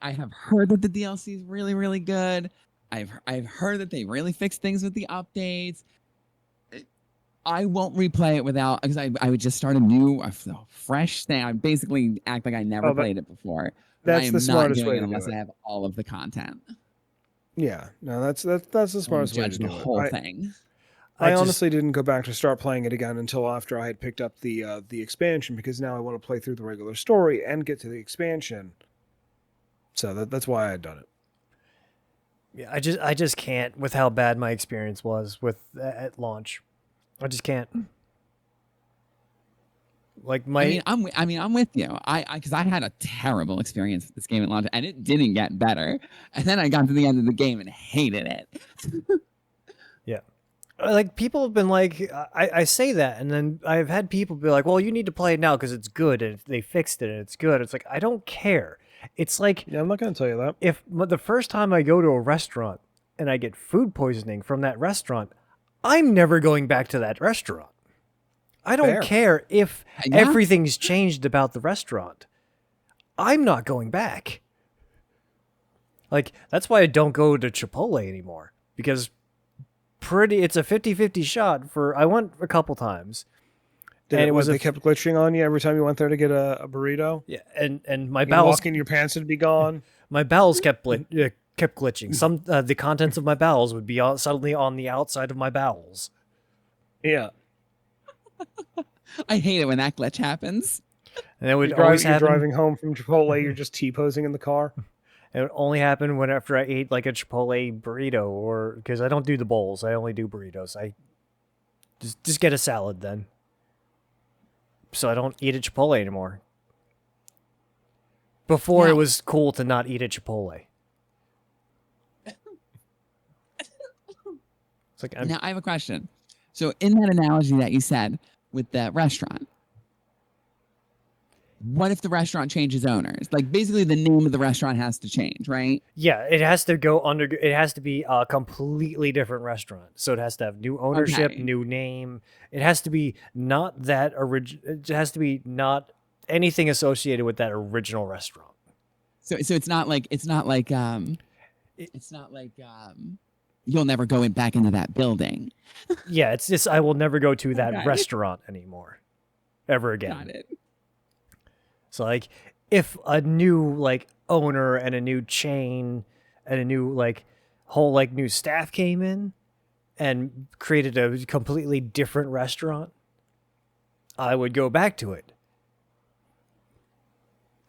I have heard that the DLC is really, really good. I've heard that they really fixed things with the updates. I won't replay it without, because I would just start a fresh thing. I basically act like I never played it before. But I That's am the not smartest doing way it to do unless it. I have all of the content. Yeah, no, that's the smartest way Judge to the do it. whole thing. I honestly didn't go back to start playing it again until after I had picked up the expansion, because now I want to play through the regular story and get to the expansion. So that's why I had done it. Yeah, I just can't with how bad my experience was with at launch. I just can't. Like I'm with you. Because I had a terrible experience with this game at launch, and it didn't get better. And then I got to the end of the game and hated it. Yeah. Like, people have been like, I say that, and then I've had people be like, well, you need to play it now because it's good, and they fixed it, and it's good. It's like, I don't care. It's like, Yeah, I'm not going to tell you that. if the first time I go to a restaurant and I get food poisoning from that restaurant, I'm never going back to that restaurant. I don't care if everything's changed about the restaurant. I'm not going back. Like, that's why I don't go to Chipotle anymore, because it's a 50-50 shot for, I went a couple times. They kept glitching on you every time you went there to get a burrito? Yeah, and my You bowels, walk in, your pants would be gone. my bowels kept glitching. Some the contents of my bowels would be suddenly on the outside of my bowels. Yeah. I hate it when that glitch happens. And it would You're always happen. driving home from Chipotle, you're just T-posing in the car. It would only happen whenever I ate like a Chipotle burrito, or because I don't do the bowls, I only do burritos. I just get a salad then, so I don't eat at Chipotle anymore. Before it was cool to not eat at Chipotle. It's like, now I have a question. So in that analogy that you said with the restaurant, what if the restaurant changes owners? Like, basically the name of the restaurant has to change, right? yeah, it has to go under. It has to be a completely different restaurant. So it has to have new ownership, Okay. new name. It has to be not that original. It has to be not anything associated with that original restaurant. So it's not like you'll never go back into that building. Yeah, it's just I will never go to that Okay. restaurant anymore, ever again. Got it. So like, if a new like owner and a new chain and a new like whole like new staff came in and created a completely different restaurant, I would go back to it.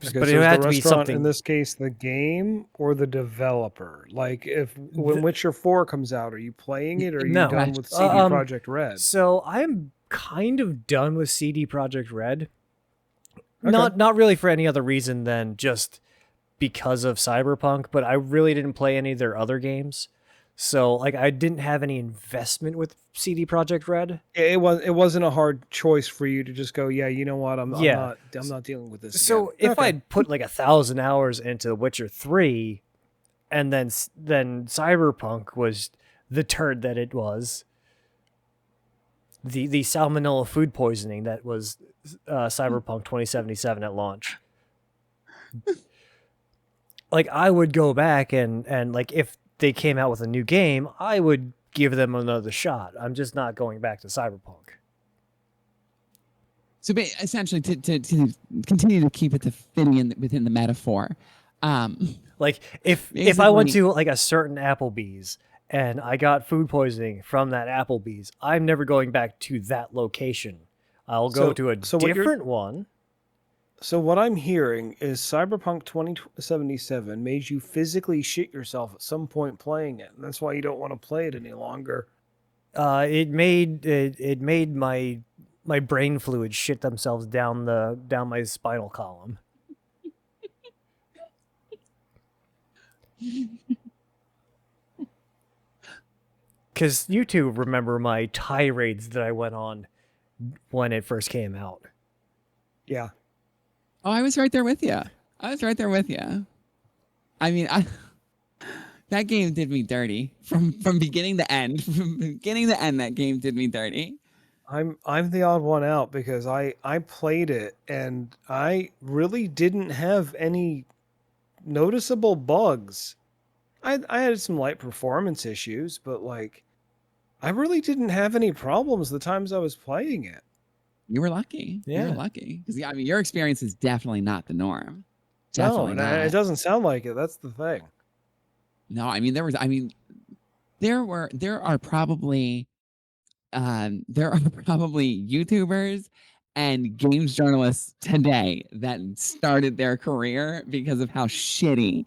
Okay, But so it would is have the to be restaurant, something. in this case, the game or the developer? Like, when Witcher 4 comes out, are you playing it, or are you No. done with CD Projekt Red? So I'm kind of done with CD Projekt Red. Okay. Not really for any other reason than just because of Cyberpunk, but I really didn't play any of their other games. So like, I didn't have any investment with CD Projekt Red. It wasn't a hard choice for you to just go, yeah, you know what, I'm not dealing with this. So again. if I'd put like 1,000 hours into Witcher 3, and then Cyberpunk was the turd that it was, the salmonella food poisoning that was Cyberpunk 2077 at launch. Like, I would go back and like, if they came out with a new game, I would give them another shot. I'm just not going back to Cyberpunk. So essentially, to continue to keep it to fitting within the metaphor, Like, if I went to like a certain Applebee's and I got food poisoning from that Applebee's, I'm never going back to that location. I'll go to a different one. So what I'm hearing is Cyberpunk 2077 made you physically shit yourself at some point playing it, and that's why you don't want to play it any longer. It made my brain fluids shit themselves down my spinal column. Because you two remember my tirades that I went on when it first came out. Yeah. Oh, I was right there with you. I was right there with you. I mean, that game did me dirty from beginning to end. From beginning to end, that game did me dirty. I'm the odd one out because I played it and I really didn't have any noticeable bugs. I had some light performance issues, but like I really didn't have any problems the times I was playing it. You were lucky. You were Yeah. lucky because I mean, your experience is definitely not the norm. No, Definitely and not. it doesn't sound like it. That's the thing. No, I mean there are probably YouTubers and games journalists today that started their career because of how shitty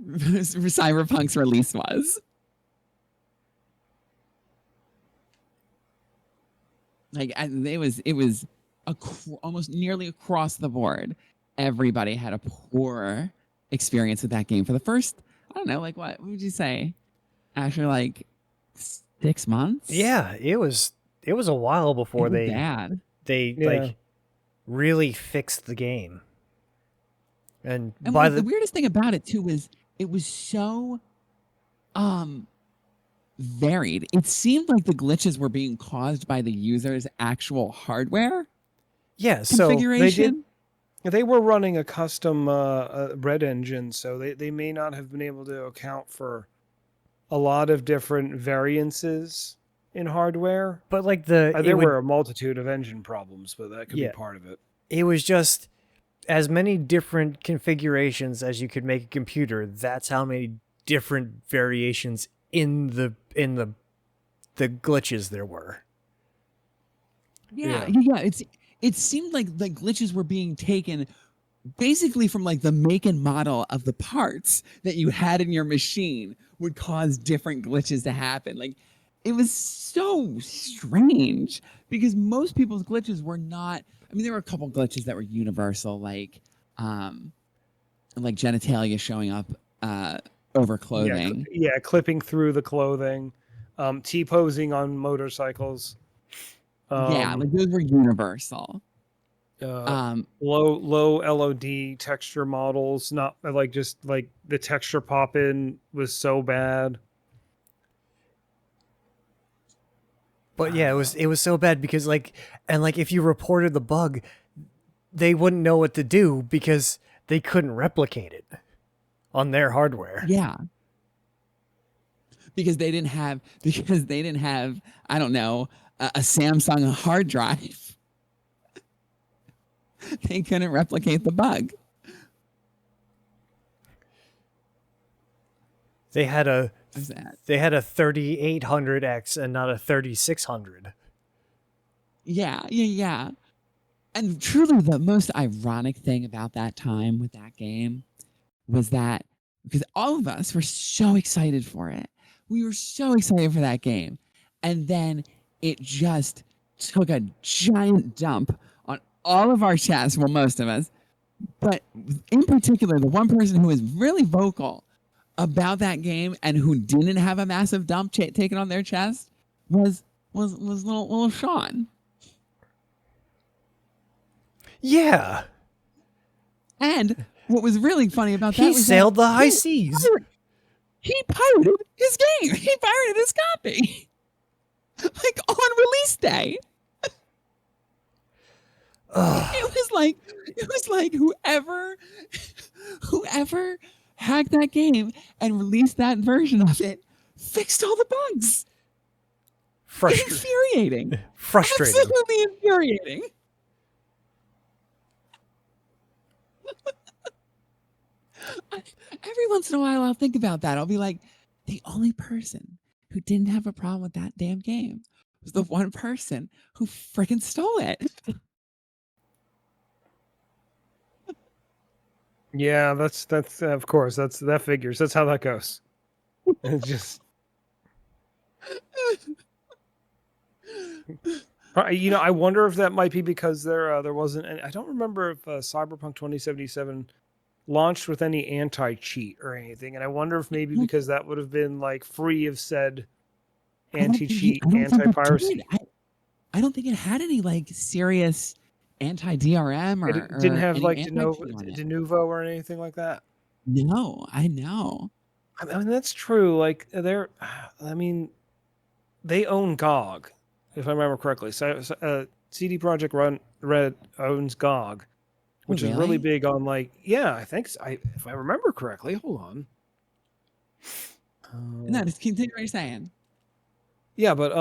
Cyberpunk's release was. Like it was almost nearly across the board. Everybody had a poor experience with that game for the first, I don't know, like what would you say? Actually, like 6 months? Yeah, it was a while before It was they bad. Yeah. like really fixed the game. And And by the weirdest thing about it too was it was so varied. It seemed like the glitches were being caused by the user's actual hardware yeah, so configuration. They were running a custom red engine, so they may not have been able to account for a lot of different variances in hardware. but like There were a multitude of engine problems, but that could Yeah. be part of it. it was just as many different configurations as you could make a computer. That's how many different variations in the glitches there were. Yeah. It seemed like the glitches were being taken basically from like the make and model of the parts that you had in your machine would cause different glitches to happen. Like it was so strange because most people's glitches were not, I mean, there were a couple glitches that were universal, like genitalia showing up over clothing. Yeah, clipping through the clothing, T-posing on motorcycles. Yeah, like those were universal. Low LOD texture models, not like just like the texture pop in was so bad. But yeah, it was so bad because like if you reported the bug, they wouldn't know what to do because they couldn't replicate it on their hardware. Yeah. Because they didn't have I don't know, a Samsung hard drive. They couldn't replicate the bug. They had a What's that? 3800X and not a 3600. Yeah. And truly the most ironic thing about that time with that game was that because all of us were so excited for it. We were so excited for that game. And then it just took a giant dump on all of our chats, well, most of us. But in particular, the one person who was really vocal about that game and who didn't have a massive dump taken on their chest was little Sean. Yeah. And what was really funny about that He was sailed that the high seas. He pirated his game. He pirated his copy. Like on release day. It was like whoever hacked that game and released that version of it fixed all the bugs. Infuriating. Frustrating. Absolutely infuriating. Every once in a while, I'll think about that. I'll be like, the only person who didn't have a problem with that damn game was the one person who freaking stole it. Yeah, that's of course that figures. That's how that goes. It's just, I wonder if that might be because there wasn't. I don't remember if Cyberpunk 2077 launched with any anti-cheat or anything, and I wonder if maybe because that would have been like free of said anti-cheat, I don't think it anti-piracy. did. I don't think it had any like serious anti-DRM It didn't or have any like anti-cheat on it. de novo or anything like that. No, I know. I mean, that's true. Like I mean, they own GOG, if I remember correctly. So CD Projekt Red owns GOG, which is really big on like, yeah, I think so. If I remember correctly. Hold on. No, just continue what you're saying. Yeah, but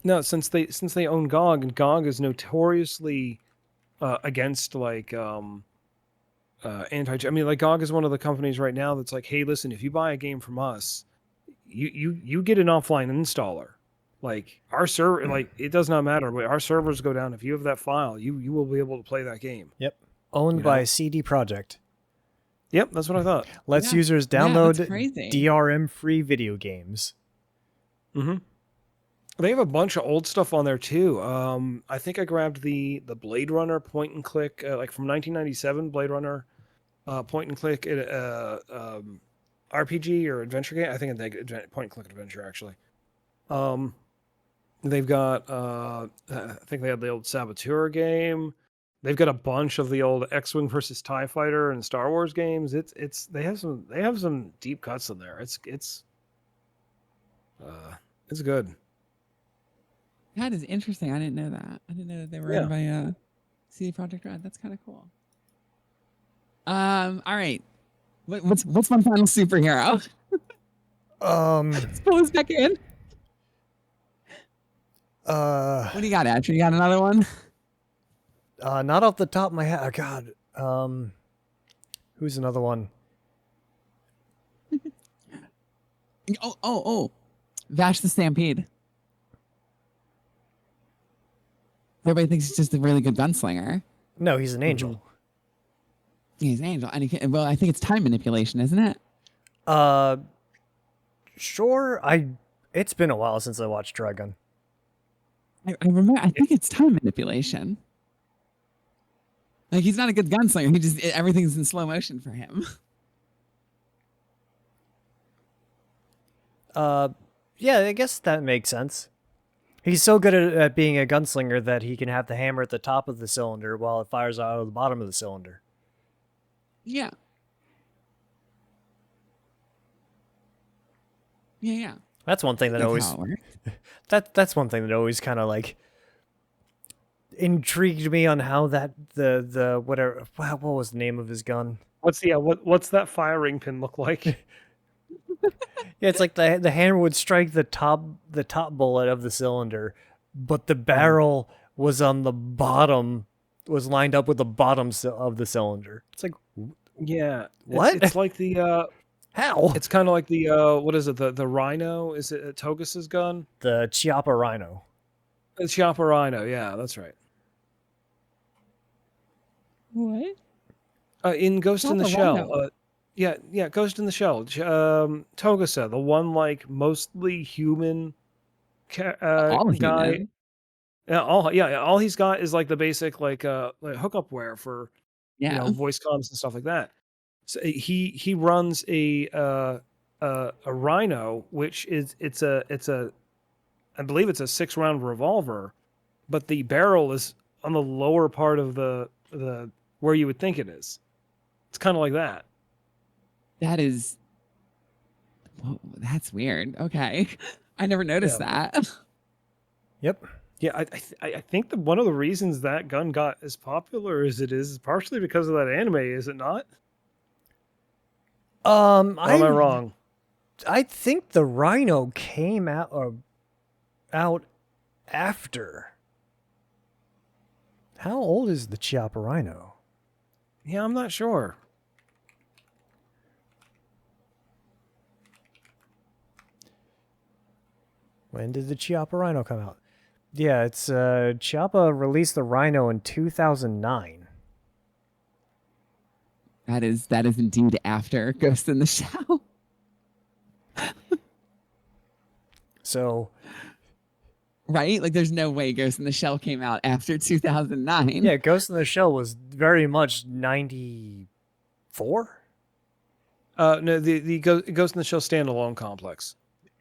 no, since they own GOG, and GOG is notoriously against like anti. I mean, like GOG is one of the companies right now that's like, hey, listen, if you buy a game from us, you get an offline installer. Like our server, like it does not matter. But our servers go down. If you have that file, you will be able to play that game. Yep. Owned by CD Projekt. Yep, that's what I thought. Lets Yeah. users Yeah, download that's crazy. DRM-free video games. Mm-hmm. They have a bunch of old stuff on there too. I think I grabbed the Blade Runner point and click, like from 1997 Blade Runner point and click RPG or adventure game. I think it's point and click adventure actually. They've got I think they had the old Saboteur game. They've got a bunch of the old X-Wing versus TIE Fighter and Star Wars games. They have some deep cuts in there. It's good. That is interesting. I didn't know that. I didn't know that they were owned by CD Projekt Red. That's kind of cool. All right. What's one final superhero? Let's pull this back in. What do you got, Asher? You got another one? Not off the top of my head. Oh, God. Who's another one? Oh. Vash the Stampede. Everybody thinks he's just a really good gunslinger. No, he's an angel. He's an angel. And I think it's time manipulation, isn't it? Sure. It's been a while since I watched Trigun. I remember. I think it's time manipulation. Like he's not a good gunslinger. Everything's in slow motion for him. Yeah, I guess that makes sense. He's so good at being a gunslinger that he can have the hammer at the top of the cylinder while it fires out of the bottom of the cylinder. Yeah. Yeah. That's one thing that that's one thing that always kind of like intrigued me on how that the whatever what was the name of his gun? What's that firing pin look like? Yeah, it's like the hammer would strike the top bullet of the cylinder, but the barrel was on the bottom, was lined up with the bottom of the cylinder. It's like, yeah, what? It's like the how? It's kind of like the what is it? The Rhino? Is it Togas's gun? The Chiappa Rhino. The Chiappa Rhino. Yeah, that's right. What? In Ghost in the Shell. Yeah, Ghost in the Shell. Togasa, the one like mostly human All guy. human. All he's got is like the basic like hookup wear for voice comms and stuff like that. So he runs a Rhino, which is it's a I believe it's a 6-round revolver, but the barrel is on the lower part of the where you would think it is. It's kind of like that. That's weird. Okay. I never noticed that. Yep. Yeah, I think that one of the reasons that gun got as popular as it is partially because of that anime, is it not? Am I wrong? I think the Rhino came out after. How old is the Chiappa Rhino? Yeah, I'm not sure. When did the Chiappa Rhino come out? Yeah, it's Chiappa released the Rhino in 2009. That is indeed after Ghost in the Shell. So, right? Like there's no way Ghost in the Shell came out after 2009. yeah, Ghost in the Shell was very much 90 4? No, the Ghost in the Shell standalone complex.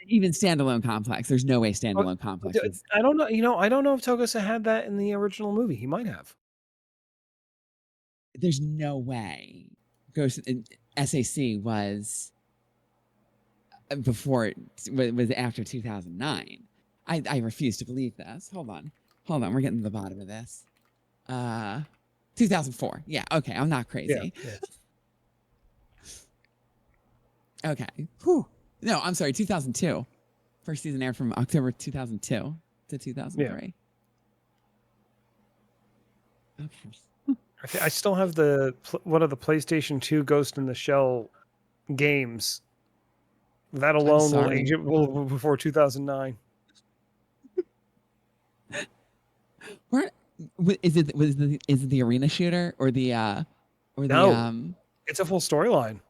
Even standalone complex. There's no way standalone complex was. I don't know. You know, I don't know if Togusa had that in the original movie. He might have. There's no way. Ghost in SAC was before was after 2009. I refuse to believe this. Hold on. We're getting to the bottom of this. 2004. Yeah. Okay. I'm not crazy. Yeah. Okay. Whew. No, I'm sorry. 2002. First season aired from October 2002 to 2003. Yeah. Okay. I still have one of the PlayStation 2 Ghost in the Shell games. That alone will age it before 2009. Where is it? Is it the arena shooter or the No. It's a full storyline.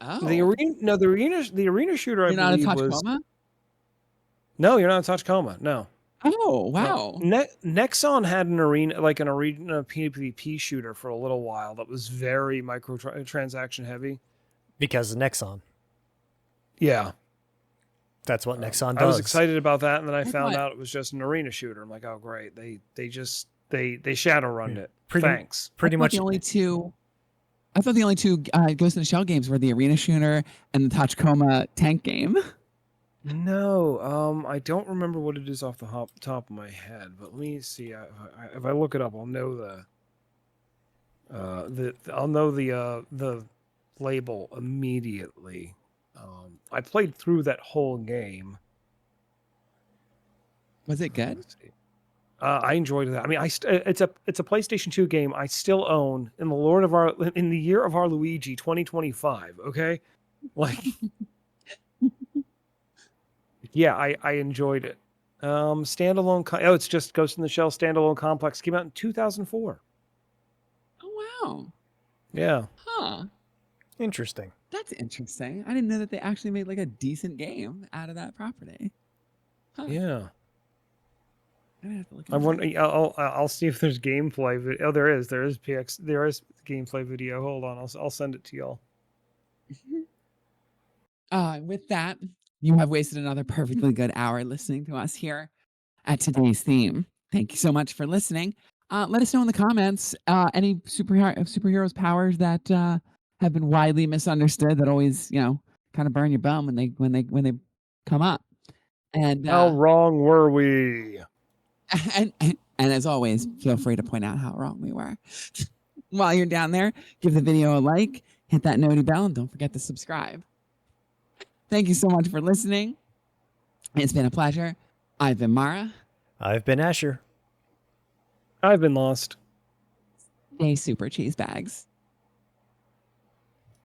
Oh, the arena shooter. You're I not a believe was. Tachikoma? No, you're not a Tachikoma. No. Oh wow. Nexon had an arena PvP shooter for a little while that was very microtransaction heavy. Because of Nexon. Yeah. That's what Nexon does. I was excited about that, and then I found out it was just an arena shooter. I'm like, oh great, they Shadowrunned it. Thanks. Pretty much the only two. I thought the only two Ghost in the Shell games were the arena shooter and the Tachikoma tank game. No, I don't remember what it is off the top of my head, but let me see. If I look it up, I'll know the label immediately. I played through that whole game. Was it good? I enjoyed that. I mean, it's a PlayStation 2 game I still own in the year of our Luigi 2025. Okay, like. Yeah, I enjoyed it. Standalone. It's just Ghost in the Shell standalone complex. Came out in 2004. Oh wow. Yeah. Huh. interesting. That's interesting. I didn't know that they actually made like a decent game out of that property. Huh. Yeah. I'm gonna have to look. I want. I'll see if there's gameplay. Oh, there is. There is gameplay video. Hold on. I'll send it to y'all. With that, you have wasted another perfectly good hour listening to us here at today's theme. Thank you so much for listening. Let us know in the comments any superheroes powers that have been widely misunderstood that always, kind of burn your bum when they come up. And how wrong were we? And as always, feel free to point out how wrong we were. While you're down there, give the video a like, hit that noti bell, and don't forget to subscribe. Thank you so much for listening. It's been a pleasure. I've been Mara. I've been Asher. I've been lost. Stay super cheese bags.